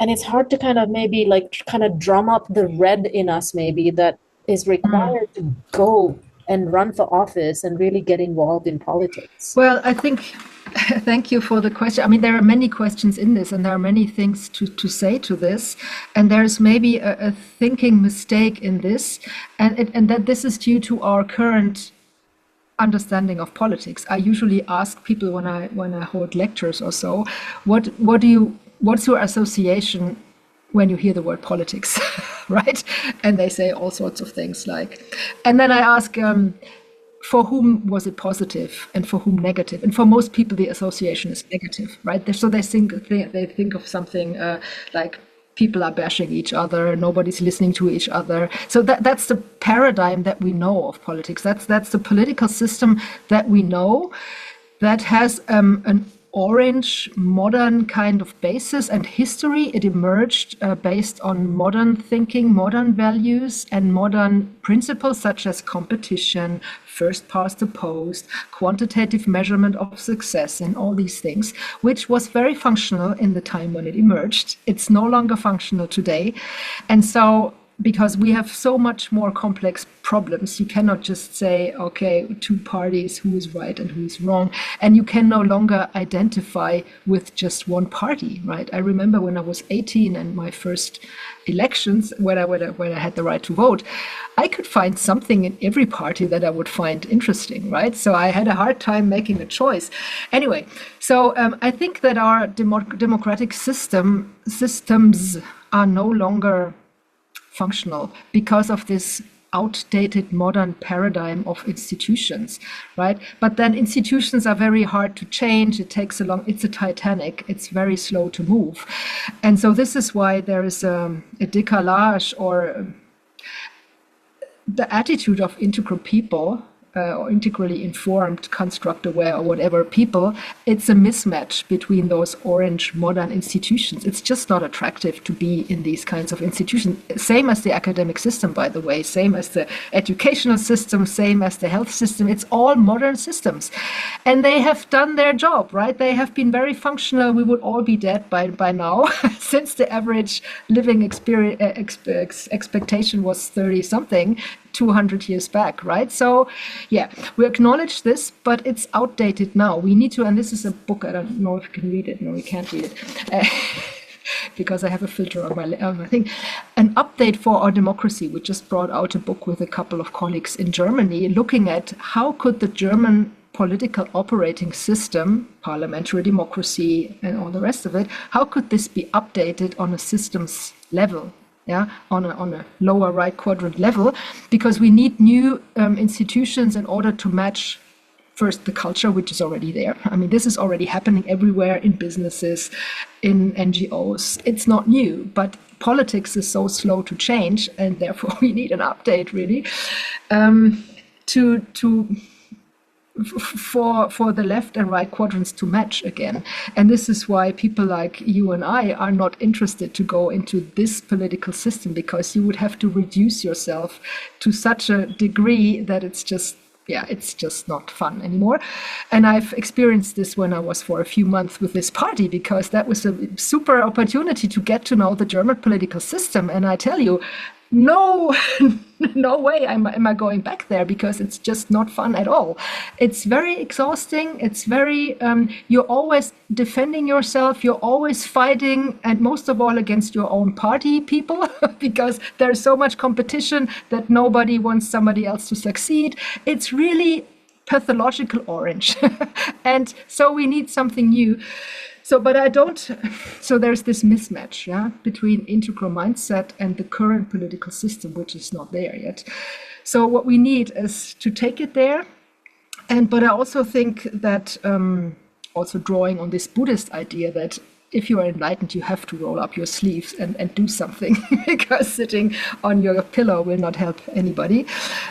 and it's hard to kind of maybe like kind of drum up the red in us maybe that is required to go and run for office and really get involved in politics. Well, I think, thank you for the question. I mean, there are many questions in this, and there are many things to say to this. And there's maybe a thinking mistake in this, and that this is due to our current understanding of politics. I usually ask people when I hold lectures or so, what's your association when you hear the word politics, right? And they say all sorts of things and then I ask, for whom was it positive and for whom negative? And for most people, the association is negative, right? So they think of something like people are bashing each other, nobody's listening to each other. So that's the paradigm that we know of politics. That's the political system that we know that has an orange modern kind of basis and history. It emerged based on modern thinking, modern values, and modern principles such as competition, first past the post, quantitative measurement of success, and all these things, which was very functional in the time when it emerged. It's no longer functional today. And so because we have so much more complex problems, you cannot just say, okay, two parties, who is right and who is wrong. And you can no longer identify with just one party, right? I remember when I was 18 and my first elections, when I had the right to vote, I could find something in every party that I would find interesting, right? So I had a hard time making a choice. Anyway, so I think that our democratic systems are no longer functional because of this outdated modern paradigm of institutions, right? But then institutions are very hard to change. It takes it's a Titanic. It's very slow to move. And so this is why there is a décalage or the attitude of integral people or integrally informed, construct aware, or whatever people, it's a mismatch between those orange modern institutions. It's just not attractive to be in these kinds of institutions. Same as the academic system, by the way, same as the educational system, same as the health system. It's all modern systems. And they have done their job, right? They have been very functional. We would all be dead by now, since the average living expectation was 30 something. 200 years back, right? So, yeah, we acknowledge this, but it's outdated now. We need to, and this is a book, I don't know if you can read it. No, you can't read it. Because I have a filter on my thing. An update for our democracy. We just brought out a book with a couple of colleagues in Germany looking at how could the German political operating system, parliamentary democracy and all the rest of it, how could this be updated on a systems level? Yeah, on a lower right quadrant level, because we need new institutions in order to match first the culture, which is already there. I mean, this is already happening everywhere in businesses, in NGOs. It's not new, but politics is so slow to change, and therefore we need an update really for the left and right quadrants to match again. And this is why people like you and I are not interested to go into this political system, because you would have to reduce yourself to such a degree that it's just yeah, it's just not fun anymore. And I've experienced this when I was for a few months with this party, because that was a super opportunity to get to know the German political system. And I tell you, no, no way am I going back there, because it's just not fun at all. It's very exhausting. It's very, you're always defending yourself. You're always fighting, and most of all against your own party people, because there's so much competition that nobody wants somebody else to succeed. It's really pathological orange. And so we need something new. So, but I don't, so there's this mismatch, yeah, between integral mindset and the current political system, which is not there yet. So what we need is to take it there. But I also think that, also drawing on this Buddhist idea that if you are enlightened, you have to roll up your sleeves and do something, because sitting on your pillow will not help anybody.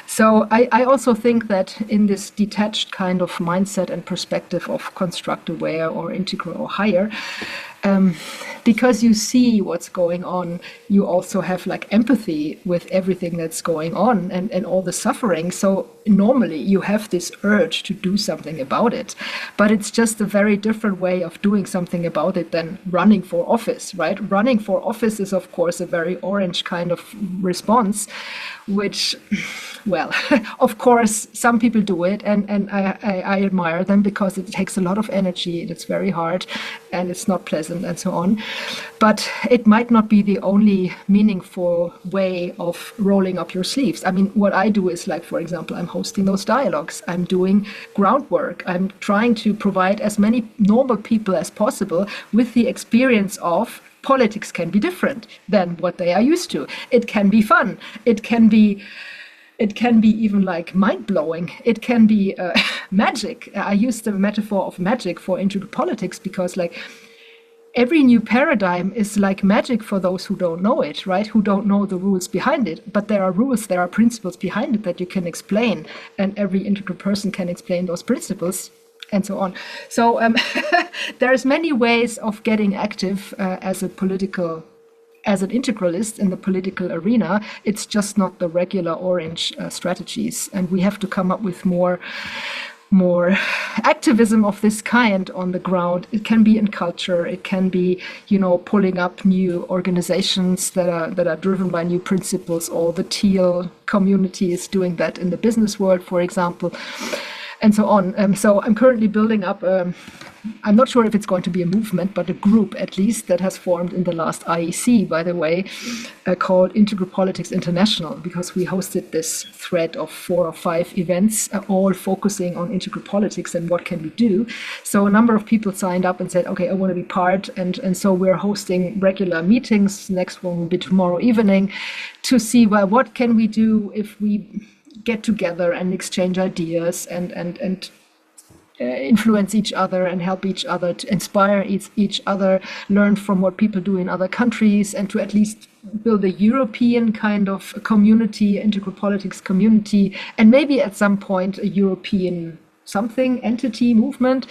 So I also think that in this detached kind of mindset and perspective of construct aware or integral or higher, because you see what's going on, you also have like empathy with everything that's going on and all the suffering. So normally you have this urge to do something about it, but it's just a very different way of doing something about it than running for office, right? Running for office is, of course, a very orange kind of response, which, well, of course, some people do it, and I admire them, because it takes a lot of energy and it's very hard and it's not pleasant and so on. But it might not be the only meaningful way of rolling up your sleeves. I mean, what I do is, like, for example, I'm hosting those dialogues. I'm doing groundwork. I'm trying to provide as many normal people as possible with the experience of politics can be different than what they are used to. It can be fun. It can be even like mind-blowing. It can be magic. I use the metaphor of magic for integral politics, because like every new paradigm is like magic for those who don't know it, right? Who don't know the rules behind it. But there are rules, there are principles behind it that you can explain, and every integral person can explain those principles, and so on. So there's many ways of getting active as an integralist in the political arena. It's just not the regular orange strategies, and we have to come up with more activism of this kind on the ground. It can be in culture. It can be, pulling up new organizations that are driven by new principles. Or the teal community is doing that in the business world, for example, and so on. So I'm currently building up I'm not sure if it's going to be a movement, but a group at least that has formed in the last IEC, by the way, called Integral Politics International, because we hosted this thread of 4 or 5 events, all focusing on integral politics and what can we do. So a number of people signed up and said, okay, I want to be part. And so we're hosting regular meetings. Next one will be tomorrow evening to see, well, what can we do if we get together and exchange ideas and influence each other and help each other, to inspire each other, learn from what people do in other countries, and to at least build a European kind of community, integral politics community, and maybe at some point a European something, entity, movement,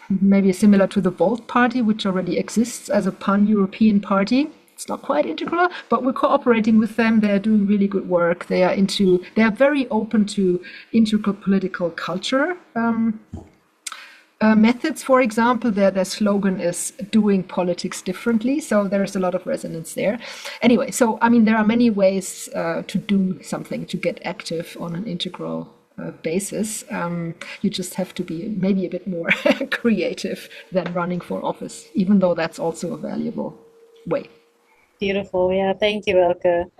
maybe similar to the Volt Party, which already exists as a pan-European party. It's not quite integral, but we're cooperating with them. They're doing really good work. They are very open to integral political culture methods, for example. Their slogan is doing politics differently. So there's a lot of resonance there. Anyway, so I mean, there are many ways to do something, to get active on an integral basis. You just have to be maybe a bit more creative than running for office, even though that's also a valuable way. Beautiful. Yeah. Thank you, Elke.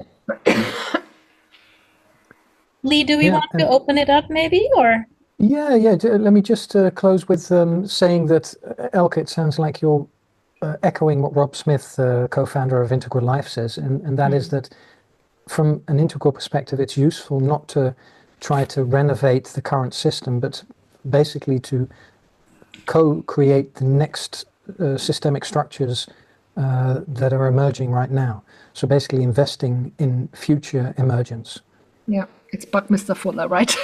Lee, do we want to open it up maybe, or? Yeah. Let me just close with saying that, Elke, it sounds like you're echoing what Rob Smith, co-founder of Integral Life, says, and that is that from an integral perspective, it's useful not to try to renovate the current system, but basically to co-create the next systemic structures that are emerging right now. So basically investing in future emergence. Yeah, it's Buckminster Fuller, right?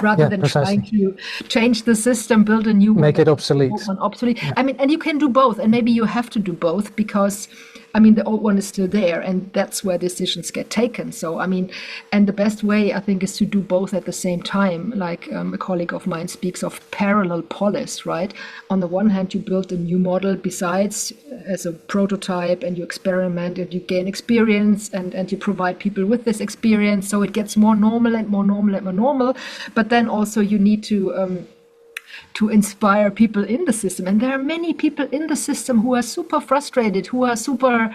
Rather than precisely. trying to change the system, build a new one. Make it obsolete. Yeah. I mean, and you can do both, and maybe you have to do both, because I mean, the old one is still there, and that's where decisions get taken. So, I mean, and the best way, I think, is to do both at the same time. Like a colleague of mine speaks of parallel polis, right? On the one hand, you build a new model besides as a prototype, and you experiment and you gain experience, and you provide people with this experience. So it gets more normal and more normal and more normal. But then also you need to inspire people in the system. And there are many people in the system who are super frustrated, who are super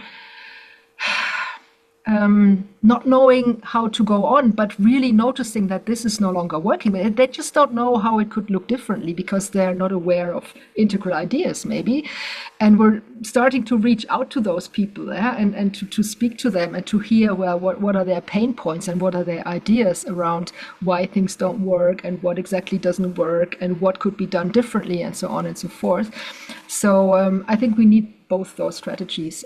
not knowing how to go on, but really noticing that this is no longer working. They just don't know how it could look differently because they're not aware of integral ideas, maybe. And we're starting to reach out to those people, and to speak to them and to hear, well, what are their pain points and what are their ideas around why things don't work and what exactly doesn't work and what could be done differently and so on and so forth. So I think we need both those strategies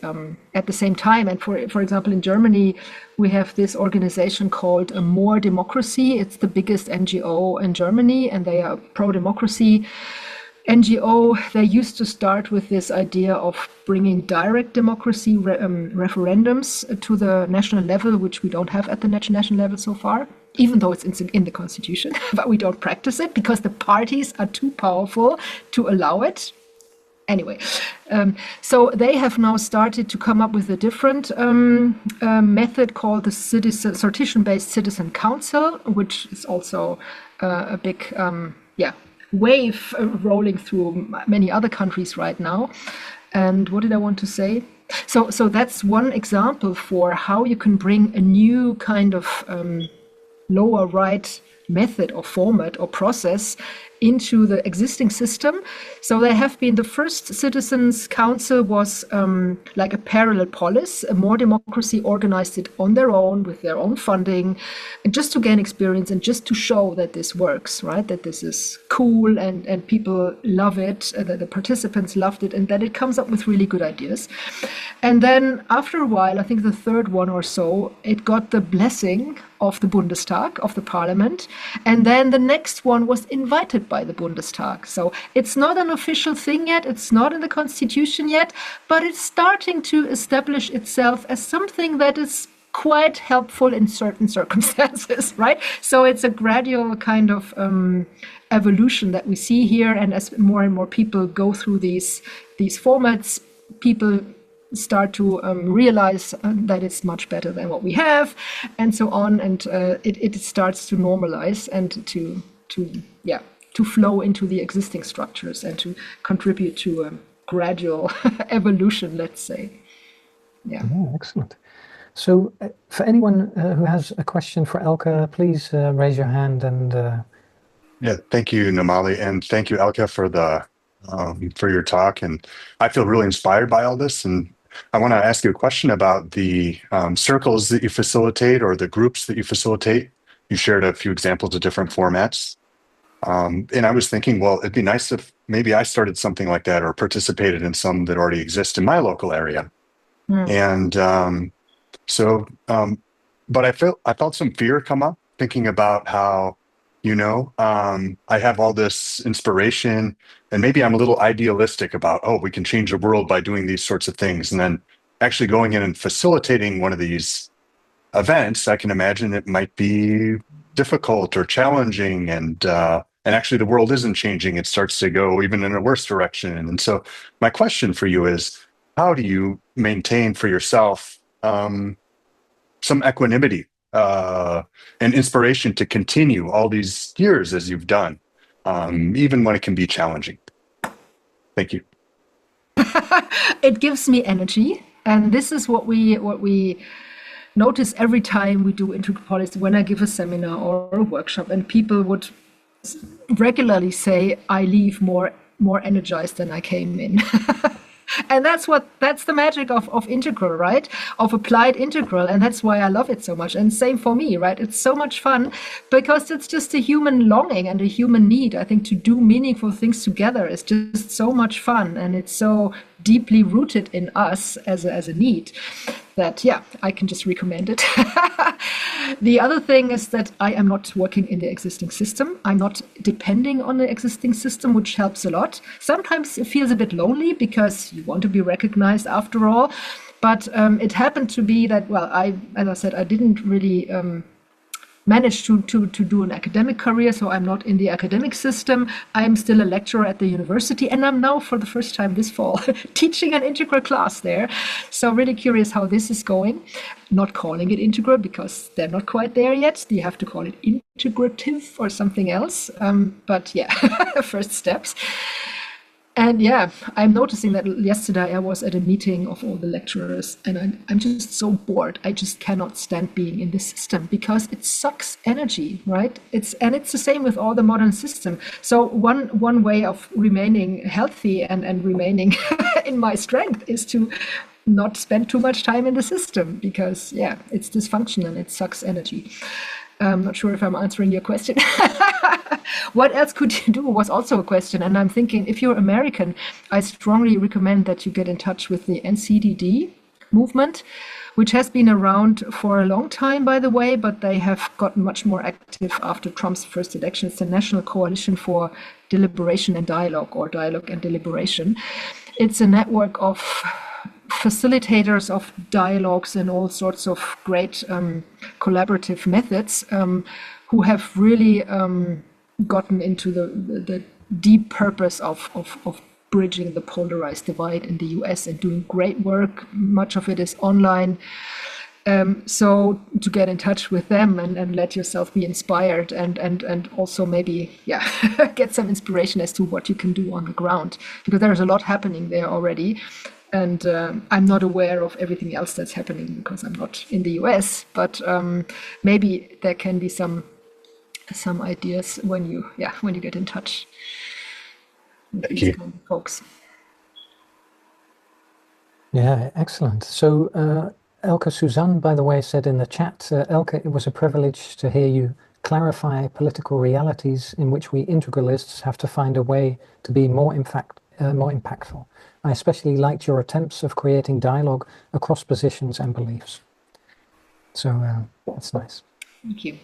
at the same time. And for example, in Germany, we have this organization called More Democracy. It's the biggest NGO in Germany, and they are pro-democracy NGO. They used to start with this idea of bringing direct democracy referendums to the national level, which we don't have at the national level so far, even though it's in the constitution, but we don't practice it because the parties are too powerful to allow it. Anyway, so they have now started to come up with a different method called the sortition-based citizen council, which is also a big wave rolling through many other countries right now. And what did I want to say? So that's one example for how you can bring a new kind of lower right method or format or process into the existing system. So there have been, the first Citizens Council was like a parallel polis. A More Democracy organized it on their own with their own funding, and just to gain experience and just to show that this works, right? That this is cool and people love it, that the participants loved it, and that it comes up with really good ideas. And then after a while, I think the third one or so, it got the blessing of the Bundestag, of the parliament. And then the next one was invited by the Bundestag. So it's not an official thing yet, it's not in the constitution yet, but it's starting to establish itself as something that is quite helpful in certain circumstances, right? So it's a gradual kind of evolution that we see here. And as more and more people go through these formats, people start to realize that it's much better than what we have, and so on, and it starts to normalize and to flow into the existing structures and to contribute to a gradual evolution, let's say. Yeah, excellent. So for anyone who has a question for Elke, please raise your hand. And yeah, thank you, Namali, and thank you, Elke, for your talk. And I feel really inspired by all this, and I want to ask you a question about the circles that you facilitate or the groups that you facilitate. You shared a few examples of different formats. And I was thinking, well, it'd be nice if maybe I started something like that or participated in some that already exist in my local area. And but I felt some fear come up thinking about how, I have all this inspiration and maybe I'm a little idealistic about, we can change the world by doing these sorts of things. And then actually going in and facilitating one of these events, I can imagine it might be difficult or challenging. And actually the world isn't changing. It starts to go even in a worse direction. And so my question for you is, how do you maintain for yourself some equanimity and inspiration to continue all these years as you've done, even when it can be challenging? Thank you. It gives me energy, and this is what we notice every time we do integral policy. When I give a seminar or a workshop, and people would regularly say, "I leave more energized than I came in." And that's the magic of integral, right? Of applied integral. And that's why I love it so much. And same for me, right? It's so much fun because it's just a human longing and a human need. I think to do meaningful things together is just so much fun. And it's so deeply rooted in us as a need that, I can just recommend it. The other thing is that I am not working in the existing system. I'm not depending on the existing system, which helps a lot. Sometimes it feels a bit lonely because you want to be recognized after all. But it happened to be that, well, as I said, I didn't really managed to do an academic career, so I'm not in the academic system. I'm still a lecturer at the university, and I'm now, for the first time this fall, teaching an integral class there. So really curious how this is going. Not calling it integral because they're not quite there yet. You have to call it integrative or something else. But yeah, first steps. And yeah, I'm noticing that yesterday I was at a meeting of all the lecturers, and I'm just so bored. I just cannot stand being in this system because it sucks energy, right? It's the same with all the modern system. So one way of remaining healthy and remaining in my strength is to not spend too much time in the system because yeah, it's dysfunctional and it sucks energy. I'm not sure if I'm answering your question. What else could you do was also a question. And I'm thinking, if you're American, I strongly recommend that you get in touch with the NCDD movement, which has been around for a long time, by the way, but they have gotten much more active after Trump's first election. It's the National Coalition for Deliberation and Dialogue, or Dialogue and Deliberation. It's a network of facilitators of dialogues and all sorts of great collaborative methods who have really gotten into the deep purpose of bridging the polarized divide in the US and doing great work. Much of it is online. So to get in touch with them and let yourself be inspired and also maybe, yeah, get some inspiration as to what you can do on the ground, because there's a lot happening there already. And I'm not aware of everything else that's happening because I'm not in the US, but maybe there can be some ideas when you get in touch with Thank these you. kind of folks. Yeah, excellent. So Elke Suzanne, by the way, said in the chat, Elke, it was a privilege to hear you clarify political realities in which we integralists have to find a way to be more impactful. I especially liked your attempts of creating dialogue across positions and beliefs. So that's nice. Thank you.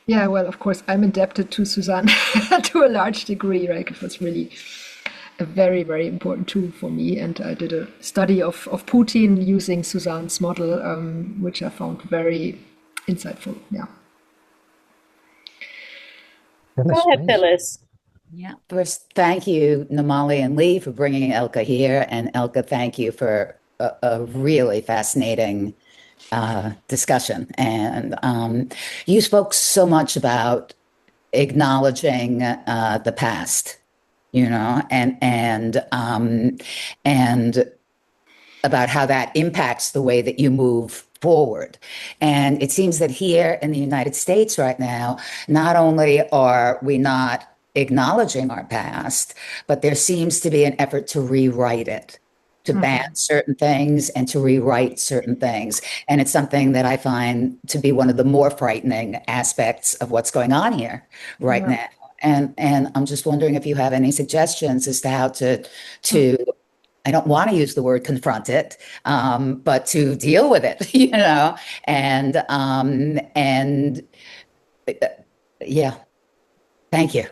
Yeah, well, of course, I'm indebted to Suzanne to a large degree, right? It was really a very, very important tool for me. And I did a study of Putin using Suzanne's model, which I found very insightful. Yeah. Phyllis, Go ahead, please. Phyllis. Yeah, first, thank you, Namali and Lee, for bringing Elke here. And Elke, thank you for a really fascinating discussion. And you spoke so much about acknowledging the past, you know, and about how that impacts the way that you move forward. And it seems that here in the United States right now, not only are we not acknowledging our past, but there seems to be an effort to rewrite it, to ban certain things and to rewrite certain things. And it's something that I find to be one of the more frightening aspects of what's going on here right now. And I'm just wondering if you have any suggestions as to how to I don't want to use the word confront it, but to deal with it, you know, and yeah, thank you.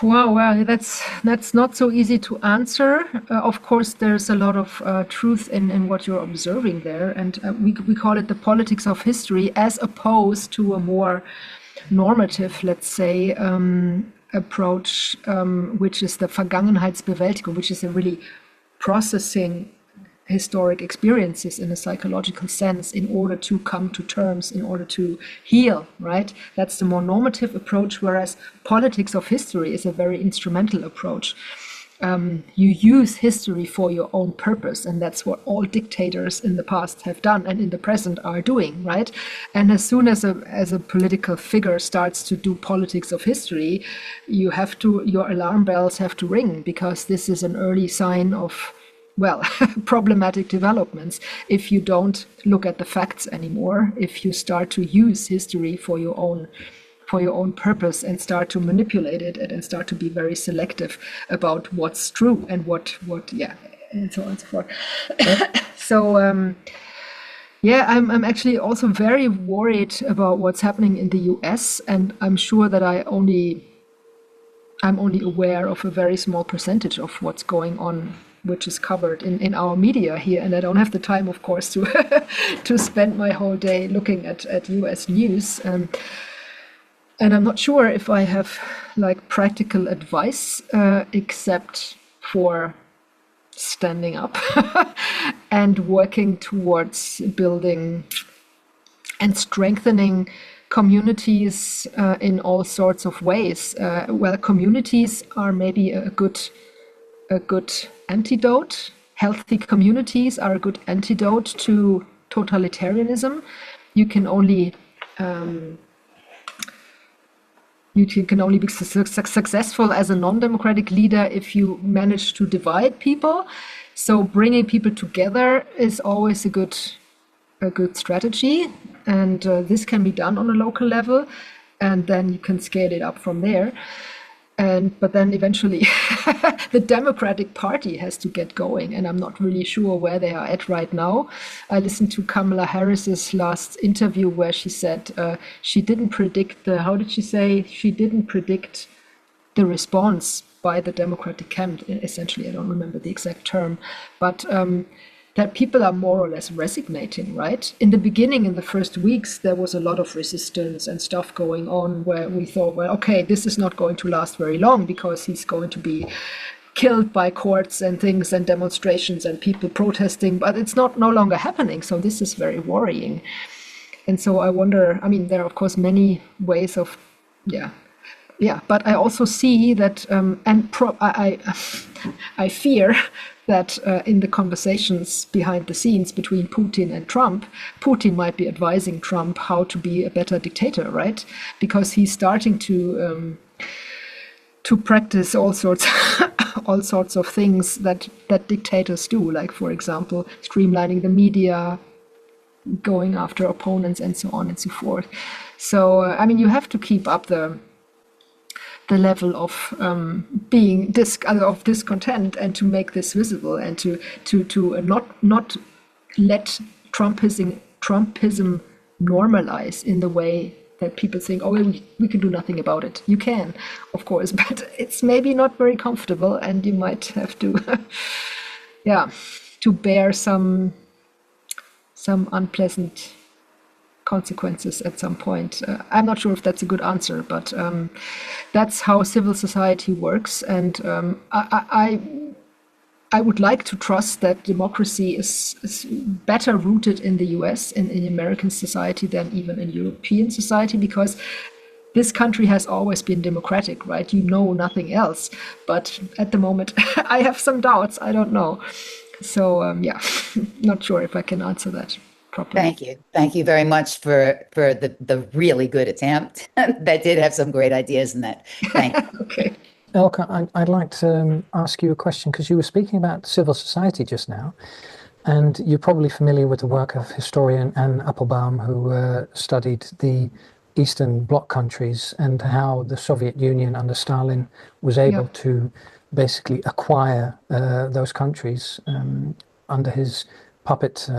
Wow, that's not so easy to answer. Of course, there's a lot of truth in what you're observing there, and we call it the politics of history, as opposed to a more normative, let's say, approach, which is the Vergangenheitsbewältigung, which is a really processing historic experiences in a psychological sense in order to come to terms, in order to heal, right? That's the more normative approach, whereas politics of history is a very instrumental approach. You use history for your own purpose, and that's what all dictators in the past have done and in the present are doing, right? And as soon as a political figure starts to do politics of history, your alarm bells have to ring, because this is an early sign of, well, problematic developments. If you don't look at the facts anymore, if you start to use history for your own purpose and start to manipulate it and start to be very selective about what's true and what and so on and so forth. So yeah, I'm actually also very worried about what's happening in the US, and I'm sure that I'm only aware of a very small percentage of what's going on which is covered in our media here. And I don't have the time, of course, to to spend my whole day looking at US news. And I'm not sure if I have like practical advice, except for standing up and working towards building and strengthening communities in all sorts of ways. Well, communities are maybe a good antidote. Healthy communities are a good antidote to totalitarianism. You can only be successful as a non-democratic leader if you manage to divide people. So bringing people together is always a good strategy, and this can be done on a local level, and then you can scale it up from there. But then eventually the Democratic Party has to get going, and I'm not really sure where they are at right now. I listened to Kamala Harris's last interview where she said she didn't predict how did she say? She didn't predict the response by the Democratic camp, essentially. I don't remember the exact term, but that people are more or less resignating, right? In the beginning, in the first weeks, there was a lot of resistance and stuff going on where we thought, well, okay, this is not going to last very long because he's going to be killed by courts and things and demonstrations and people protesting, but it's no longer happening. So this is very worrying. And so I wonder, I mean, there are, of course, many ways of, but I also see that, I fear that in the conversations behind the scenes between Putin and Trump, Putin might be advising Trump how to be a better dictator, right? Because he's starting to practice all sorts of things that dictators do, like, for example, streamlining the media, going after opponents, and so on and so forth. So, I mean, you have to keep up the level of being of discontent, and to make this visible, and to not let Trumpism normalize in the way that people think, oh, we can do nothing about it. You can, of course, but it's maybe not very comfortable, and you might have to, to bear some unpleasant consequences at some point. I'm not sure if that's a good answer, but that's how civil society works. And I would like to trust that democracy is better rooted in the US, in American society, than even in European society, because this country has always been democratic, right? You know nothing else. But at the moment, I have some doubts. I don't know. So, not sure if I can answer that properly. Thank you. Thank you very much for the really good attempt. That did have some great ideas in that. Thank you. Okay. Elke, I'd like to ask you a question, because you were speaking about civil society just now, and you're probably familiar with the work of historian Anne Applebaum, who studied the Eastern Bloc countries and how the Soviet Union under Stalin was able to basically acquire those countries under his puppet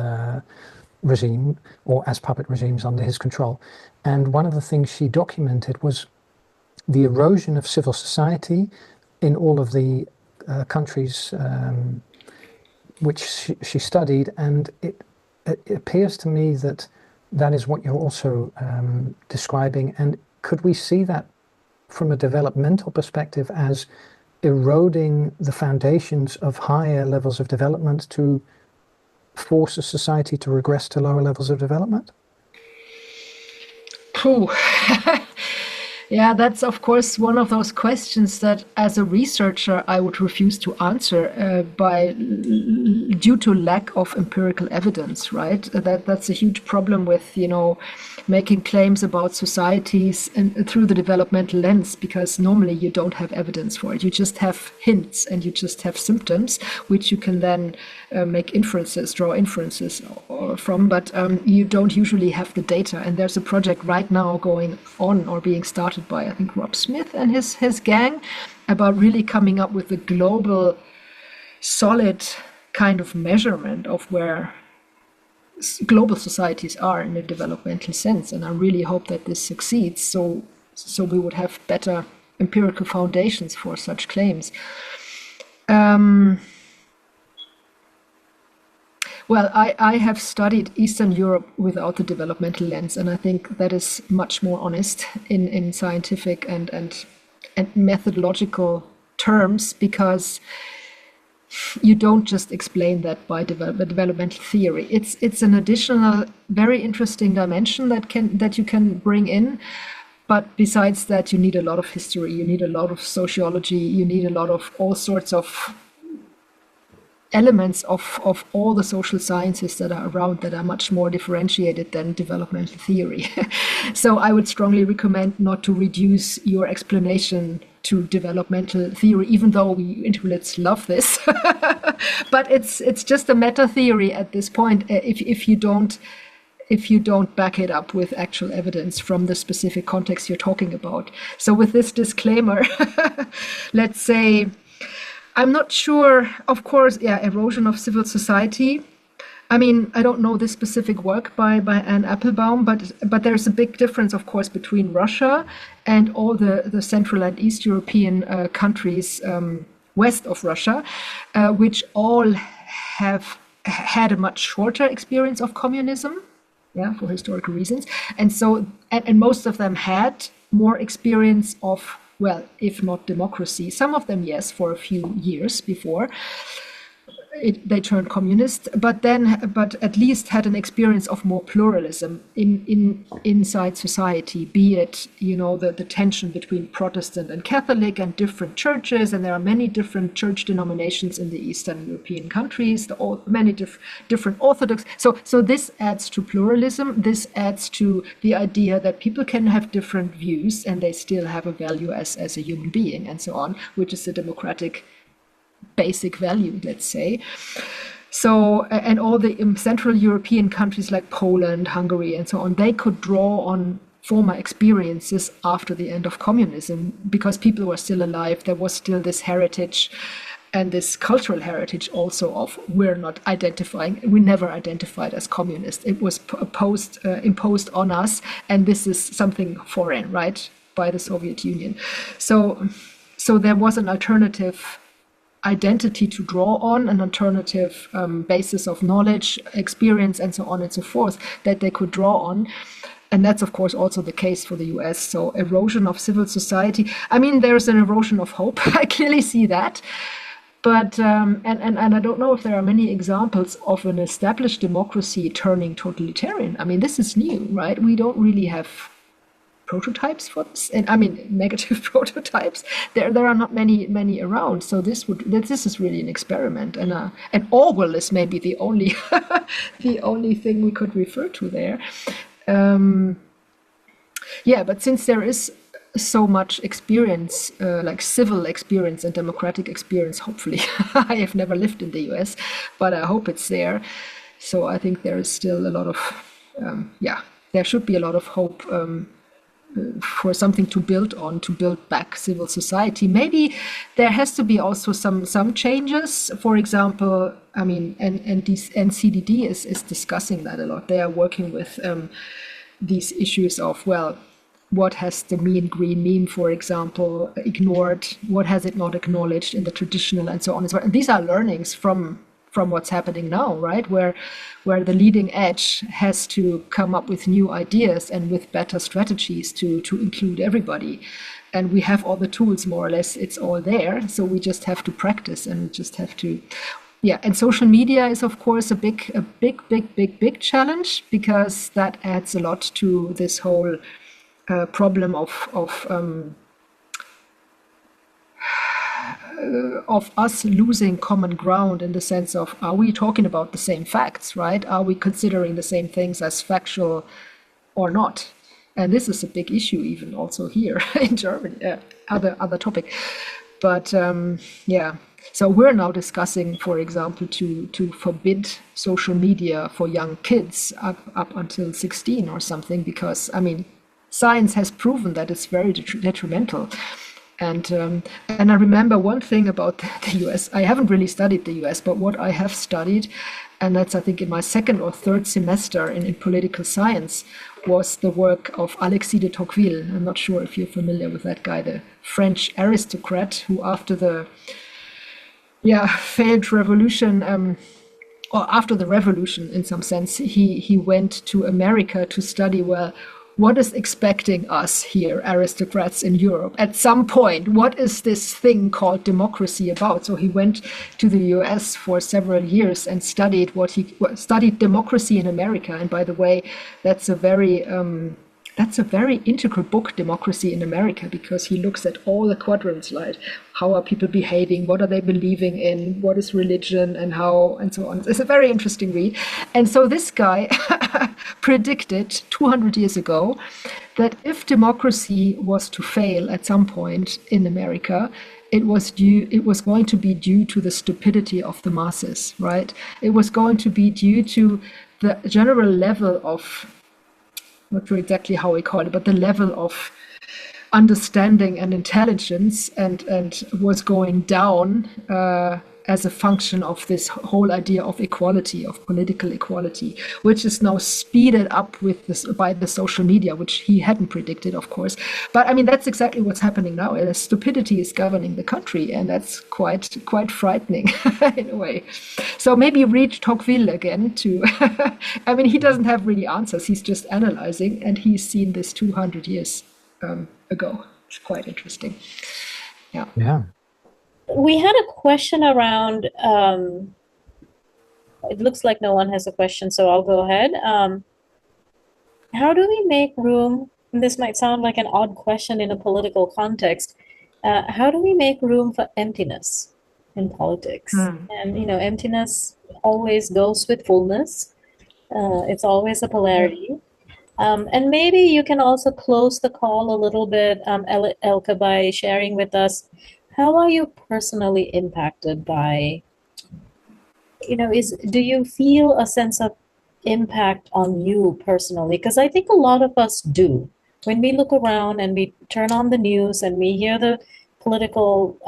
regime, or as puppet regimes under his control. And one of the things she documented was the erosion of civil society in all of the countries which she studied, and it appears to me that that is what you're also describing. And could we see that from a developmental perspective as eroding the foundations of higher levels of development to force a society to regress to lower levels of development? Yeah, that's of course one of those questions that, as a researcher, I would refuse to answer due to lack of empirical evidence. Right, that's a huge problem with making claims about societies and through the developmental lens, because normally you don't have evidence for it. You just have hints and you just have symptoms, which you can then draw inferences from, but you don't usually have the data. And there's a project right now going on, or being started by, I think, Rob Smith and his gang, about really coming up with a global, solid kind of measurement of where global societies are in a developmental sense. And I really hope that this succeeds, so we would have better empirical foundations for such claims. Well, I have studied Eastern Europe without the developmental lens, and I think that is much more honest in scientific and methodological terms, because you don't just explain that by developmental theory. It's an additional, very interesting dimension that you can bring in. But besides that, you need a lot of history, you need a lot of sociology, you need a lot of all sorts of elements of all the social sciences that are around that are much more differentiated than developmental theory. So I would strongly recommend not to reduce your explanation to developmental theory, even though we intellectuals love this. But it's just a meta theory at this point, if you don't back it up with actual evidence from the specific context you're talking about. So with this disclaimer, let's say, I'm not sure, of course, erosion of civil society. I mean, I don't know this specific work by Anne Applebaum, but there's a big difference, of course, between Russia and all the Central and East European countries west of Russia, which all have had a much shorter experience of communism, for historical reasons. And so, and most of them had more experience of, well, if not democracy, some of them, yes, for a few years before they turned communist, but at least had an experience of more pluralism inside society, be it, the tension between Protestant and Catholic and different churches, and there are many different church denominations in the Eastern European countries, many different Orthodox. So this adds to pluralism. This adds to the idea that people can have different views and they still have a value as a human being, and so on, which is a democratic basic value, let's say. So, and all the Central European countries like Poland, Hungary, and so on, they could draw on former experiences after the end of communism because people were still alive. There was still this heritage and this cultural heritage also of we never identified as communist. It was imposed on us, and this is something foreign, right, by the Soviet Union. So there was an alternative identity to draw on, an alternative basis of knowledge, experience, and so on and so forth that they could draw on. And that's, of course, also the case for the US. So erosion of civil society. I mean, there's an erosion of hope. I clearly see that. But, and I don't know if there are many examples of an established democracy turning totalitarian. I mean, this is new, right? We don't really have prototypes for this, and I mean negative prototypes. There are not many around. So this is really an experiment, and Orwell is maybe the only the only thing we could refer to there. But since there is so much experience, like civil experience and democratic experience, hopefully, I have never lived in the US, but I hope it's there. So I think there is still a lot of there should be a lot of hope. For something to build on, to build back civil society. Maybe there has to be also some changes. For example, I mean, and CDD is discussing that a lot. They are working with these issues of, well, what has the mean green meme, for example, ignored? What has it not acknowledged in the traditional, and so on and so on. And these are learnings from what's happening now, right? Where the leading edge has to come up with new ideas and with better strategies to include everybody. And we have all the tools, more or less, it's all there. So we just have to practice, and we just have to, and social media is, of course, a big challenge, because that adds a lot to this whole problem of us losing common ground, in the sense of, are we talking about the same facts, right? Are we considering the same things as factual or not? And this is a big issue, even also here in Germany, other topic. But so we're now discussing, for example, to forbid social media for young kids up until 16 or something, because, I mean, science has proven that it's very detrimental. And I remember one thing about the US. I haven't really studied the US, but what I have studied, and that's, I think, in my second or third semester in political science, was the work of Alexis de Tocqueville. I'm not sure if you're familiar with that guy, the French aristocrat who, after the failed revolution, or after the revolution, in some sense, he went to America to study, well, what is expecting us here, aristocrats in Europe, at some point? What is this thing called democracy about? So he went to the US for several years and studied studied democracy in America. And by the way, that's a very integral book, Democracy in America, because he looks at all the quadrants, like how are people behaving, what are they believing in, what is religion, and how, and so on. It's a very interesting read. And so this guy predicted 200 years ago that if democracy was to fail at some point in America, it was going to be due to the stupidity of the masses, right? It was going to be due to the general level of, not sure exactly how we call it, but the level of understanding and intelligence and was going down as a function of this whole idea of equality, of political equality, which is now speeded up with this by the social media, which he hadn't predicted, of course. But I mean, that's exactly what's happening now. Stupidity is governing the country, and that's quite frightening in a way. So maybe read Tocqueville again to, I mean, he doesn't have really answers. He's just analyzing, and he's seen this 200 years ago. It's quite interesting. Yeah. Yeah. We had a question around, it looks like no one has a question, so I'll go ahead. How do we make room, and this might sound like an odd question in a political context, how do we make room for emptiness in politics? And, you know, emptiness always goes with fullness. It's always a polarity. And maybe you can also close the call a little bit, Elke, by sharing with us, how are you personally impacted by, you know, do you feel a sense of impact on you personally? Because I think a lot of us do. When we look around and we turn on the news and we hear the political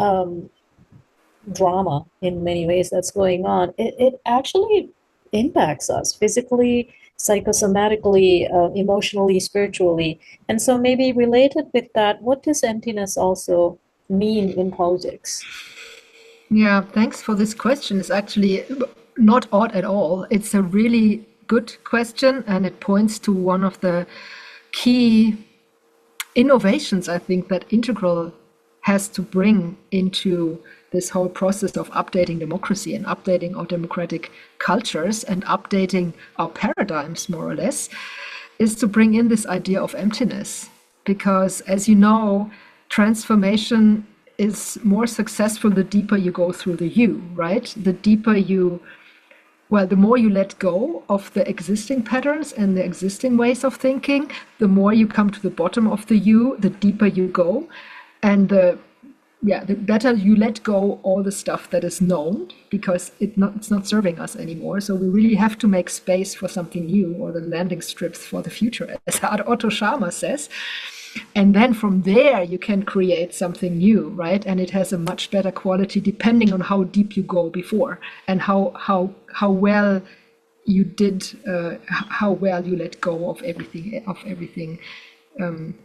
drama in many ways that's going on, it actually impacts us physically, psychosomatically, emotionally, spiritually. And so maybe related with that, what does emptiness also mean in politics? Yeah, thanks for this question. It's actually not odd at all. It's a really good question, and it points to one of the key innovations, I think, that Integral has to bring into this whole process of updating democracy and updating our democratic cultures and updating our paradigms, more or less, is to bring in this idea of emptiness. Because, as you know, transformation is more successful the deeper you go through the you, right? The deeper you, well, the more you let go of the existing patterns and the existing ways of thinking, the more you come to the bottom of the you, the deeper you go. And the better you let go all the stuff that is known, because it's not serving us anymore. So we really have to make space for something new, or the landing strips for the future, as Otto Scharmer says. And then from there, you can create something new, right? And it has a much better quality depending on how deep you go before, and how well you did, how well you let go of everything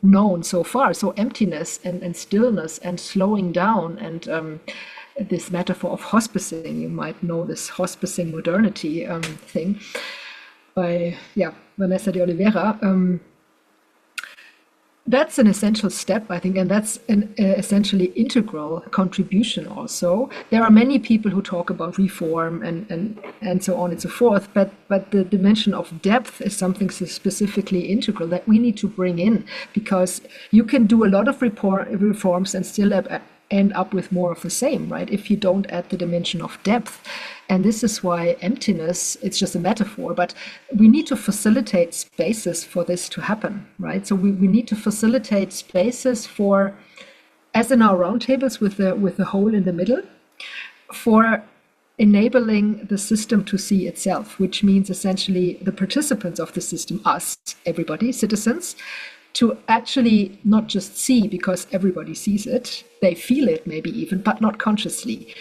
known so far. So emptiness and stillness and slowing down, and this metaphor of hospicing, you might know this hospicing modernity thing by Vanessa de Oliveira. That's an essential step, I think, and that's an essentially integral contribution also. There are many people who talk about reform and so on and so forth, but the dimension of depth is something specifically integral that we need to bring in, because you can do a lot of reforms and still end up with more of the same, right? If you don't add the dimension of depth. And this is why emptiness, it's just a metaphor, but we need to facilitate spaces for this to happen, right? So we need to facilitate spaces for, as in our roundtables with the hole in the middle, for enabling the system to see itself, which means essentially the participants of the system, us, everybody, citizens, to actually not just see, because everybody sees it, they feel it maybe even, but not consciously.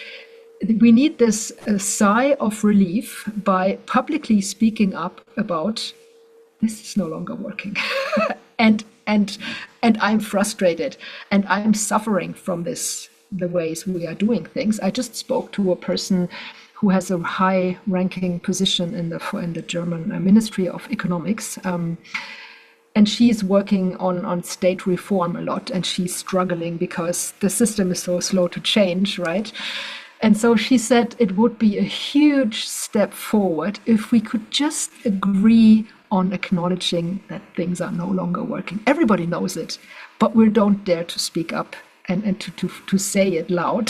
We need this sigh of relief by publicly speaking up about, this is no longer working, and I'm frustrated, and I'm suffering from this, the ways we are doing things. I just spoke to a person who has a high-ranking position in the German Ministry of Economics. And she's working on state reform a lot, and she's struggling because the system is so slow to change, right? And so she said it would be a huge step forward if we could just agree on acknowledging that things are no longer working. Everybody knows it, but we don't dare to speak up and to say it loud.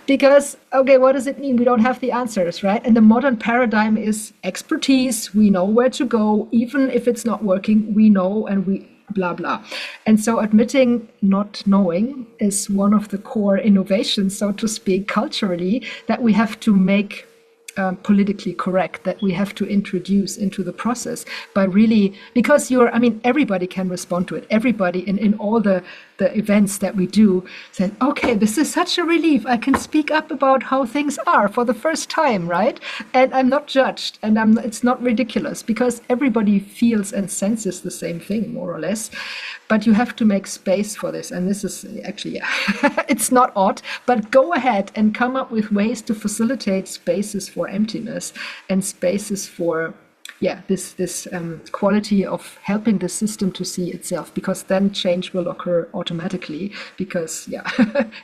Because, okay, what does it mean? We don't have the answers, right? And the modern paradigm is expertise. We know where to go. Even if it's not working, we know, and we blah, blah. And so admitting not knowing is one of the core innovations, so to speak, culturally, that we have to make politically correct, that we have to introduce into the process by really, because everybody can respond to it. Everybody in all the events that we do said, okay, this is such a relief. I can speak up about how things are for the first time, right? And I'm not judged, and it's not ridiculous, because everybody feels and senses the same thing, more or less. But you have to make space for this. And this is actually, it's not odd, but go ahead and come up with ways to facilitate spaces for emptiness and spaces for this quality of helping the system to see itself, because then change will occur automatically, because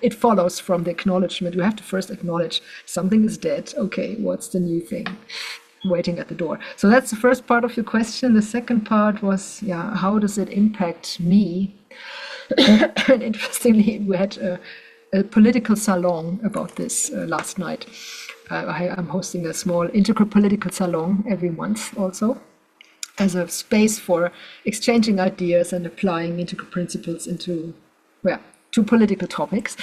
it follows from the acknowledgement. You have to first acknowledge something is dead. Okay, what's the new thing waiting at the door? So that's the first part of your question. The second part was, how does it impact me? And interestingly, we had a political salon about this last night. I'm hosting a small integral political salon every month also, as a space for exchanging ideas and applying integral principles into to political topics.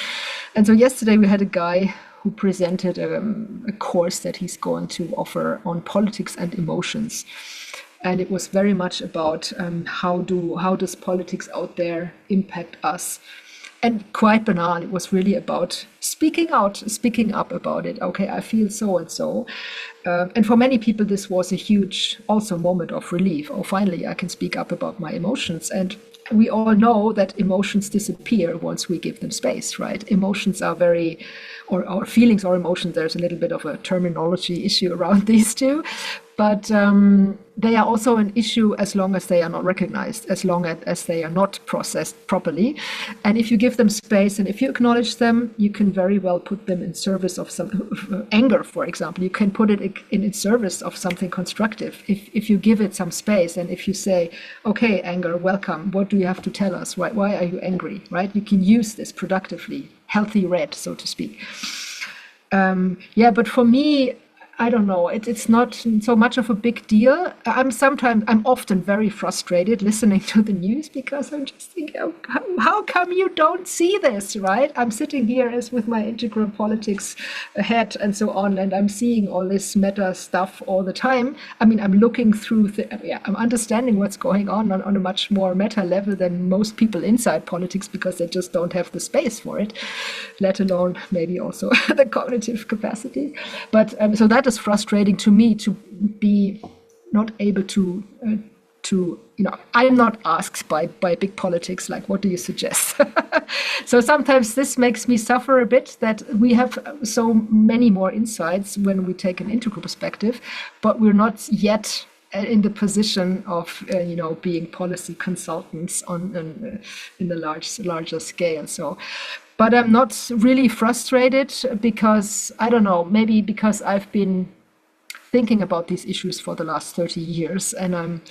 And so yesterday we had a guy who presented a course that he's going to offer on politics and emotions. And it was very much about how does politics out there impact us. And quite banal, it was really about speaking up about it. Okay, I feel so and so. And for many people, this was a huge also moment of relief. Oh, finally, I can speak up about my emotions. And we all know that emotions disappear once we give them space, right? Emotions are or feelings or emotions, there's a little bit of a terminology issue around these two. But they are also an issue as long as they are not recognized, as long as they are not processed properly. And if you give them space and if you acknowledge them, you can very well put them in service of some anger, for example. You can put it in service of something constructive. If you give it some space, and if you say, okay, anger, welcome, what do you have to tell us? Why are you angry, right? You can use this productively, healthy red, so to speak. But for me, I don't know. It's not so much of a big deal. I'm often very frustrated listening to the news, because I'm just thinking, how come you don't see this, right? I'm sitting here as with my integral politics hat and so on, and I'm seeing all this meta stuff all the time. I mean, I'm looking through, I'm understanding what's going on a much more meta level than most people inside politics, because they just don't have the space for it, let alone maybe also the cognitive capacity. But so that is frustrating to me, to be not able to I'm not asked by big politics, like, what do you suggest? So sometimes this makes me suffer a bit, that we have so many more insights when we take an integral perspective, but we're not yet in the position of being policy consultants in the larger scale. So, but I'm not really frustrated, because I don't know, maybe because I've been thinking about these issues for the last 30 years, and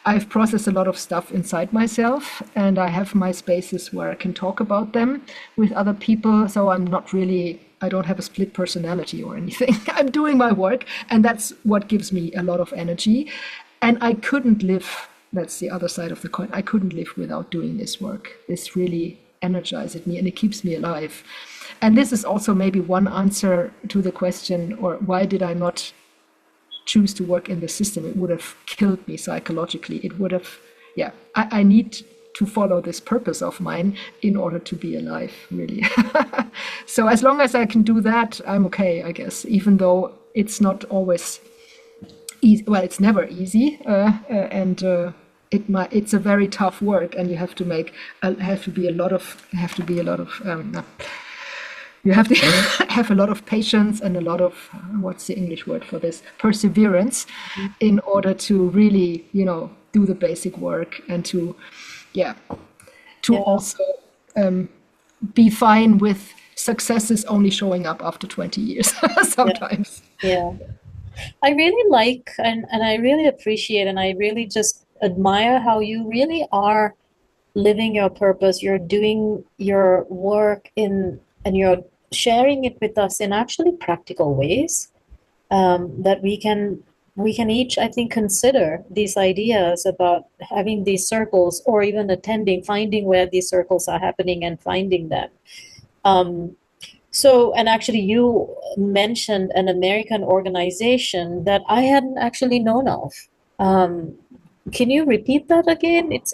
I've processed a lot of stuff inside myself, and I have my spaces where I can talk about them with other people. So I don't have a split personality or anything. I'm doing my work, and that's what gives me a lot of energy. And I couldn't live, that's the other side of the coin, I couldn't live without doing this work. This really energizes me, and it keeps me alive. And this is also maybe one answer to the question, or why did I not choose to work in the system? It would have killed me psychologically. It would have, I need to follow this purpose of mine in order to be alive, really. So as long as I can do that, I'm okay, I guess, even though it's not always easy. Well, it's never easy, and it's a very tough work, and you have to be a lot of You have to have a lot of patience and a lot of, what's the English word for this? Perseverance, in order to really, do the basic work and to also be fine with successes only showing up after 20 years sometimes. Yeah. I really like and I really appreciate and I really just admire how you really are living your purpose. You're doing your work and you're sharing it with us in actually practical ways, that we can each, I think, consider these ideas about having these circles or even attending, finding where these circles are happening and finding them. And actually, you mentioned an American organization that I hadn't actually known of. Can you repeat that again? It's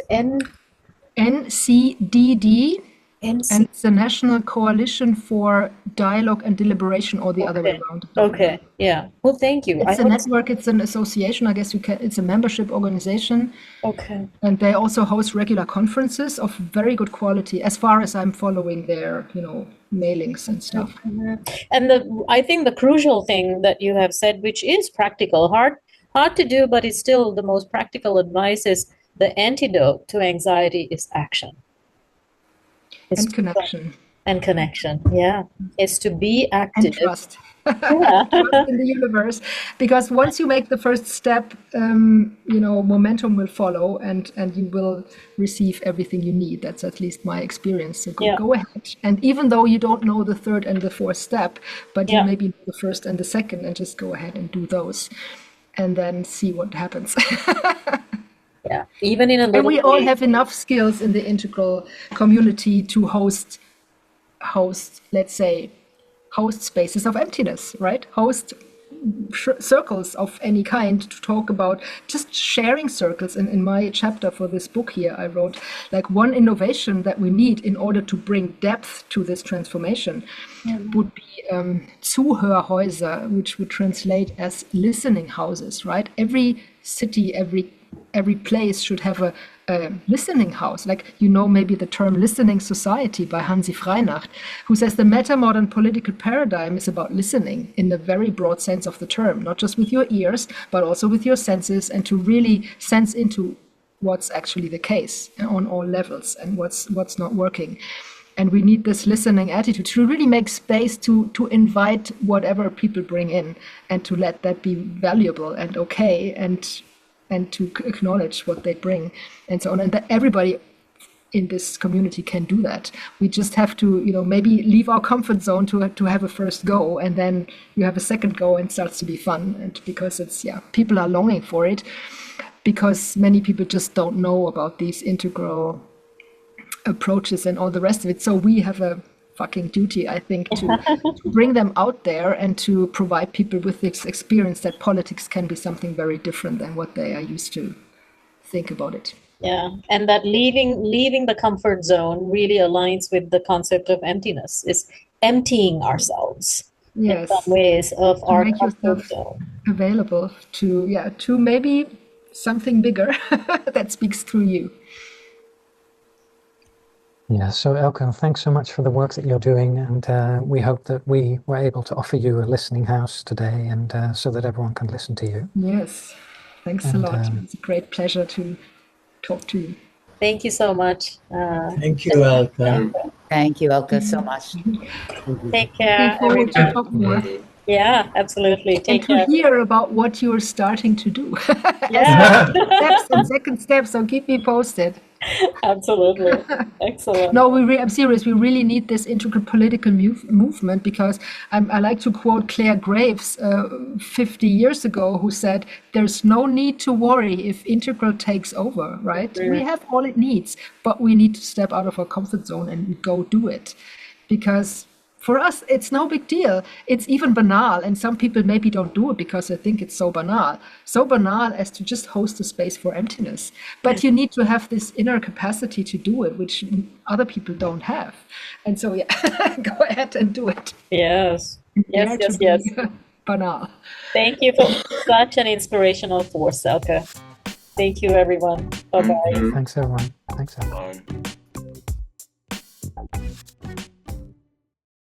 NCDD, and NC. it's the National Coalition for Dialogue and Deliberation, or the other way Okay. around. Okay. Yeah. Well, thank you. It's a network, it's an association, I guess it's a membership organization. Okay. And they also host regular conferences of very good quality, as far as I'm following their, mailings and stuff. And I think the crucial thing that you have said, which is practical, hard to do, but it's still the most practical advice, is the antidote to anxiety is action. It's And connection. And connection, yeah. It's to be active. And trust. Yeah. Trust in the universe. Because once you make the first step, momentum will follow and you will receive everything you need. That's at least my experience. So go ahead. And even though you don't know the third and the fourth step, but you maybe know the first and the second, and just go ahead and do those. And then see what happens. Yeah, even in a little. And we all have enough skills in the integral community to host, let's say, host spaces of emptiness, right? Host circles of any kind to talk about, just sharing circles. And in my chapter for this book here, I wrote like one innovation that we need in order to bring depth to this transformation would be Zuhörhäuser, which would translate as listening houses, right? Every city, every place should have a listening house. Like, maybe the term listening society by Hansi Freinacht, who says the meta-modern political paradigm is about listening in the very broad sense of the term, not just with your ears, but also with your senses, and to really sense into what's actually the case on all levels and what's not working. And we need this listening attitude to really make space to invite whatever people bring in, and to let that be valuable and okay, and to acknowledge what they bring, and so on. And that everybody in this community can do that. We just have to, maybe leave our comfort zone to have a first go, and then you have a second go and it starts to be fun. And because people are longing for it, because many people just don't know about these integral approaches and all the rest of it. So we have a fucking duty, I think, to bring them out there and to provide people with this experience that politics can be something very different than what they are used to think about it. Yeah, and that leaving the comfort zone really aligns with the concept of emptiness, is emptying ourselves in some ways of our comfort zone. Available to maybe something bigger that speaks through you. Yeah, so Elke, thanks so much for the work that you're doing, and we hope that we were able to offer you a listening house today, and so that everyone can listen to you. Yes, thanks a lot. It's a great pleasure to talk to you. Thank you so much. Thank you, Elke. Thank you, Elke, so much. Take care. Looking forward to talk more. Yeah, absolutely. Take care. And to hear about what you're starting to do. Yeah. Steps and second steps, so keep me posted. Absolutely. Excellent. No, I'm serious. We really need this integral political movement, because I like to quote Claire Graves 50 years ago, who said, there's no need to worry if integral takes over, right? We have all it needs, but we need to step out of our comfort zone and go do it. Because for us, it's no big deal. It's even banal. And some people maybe don't do it because they think it's so banal. So banal as to just host a space for emptiness. But you need to have this inner capacity to do it, which other people don't have. And so, go ahead and do it. Yes. Yes. Banal. Thank you for such an inspirational force, Elke. Thank you, everyone. Bye-bye. Thanks, everyone. Thanks, everyone. Bye.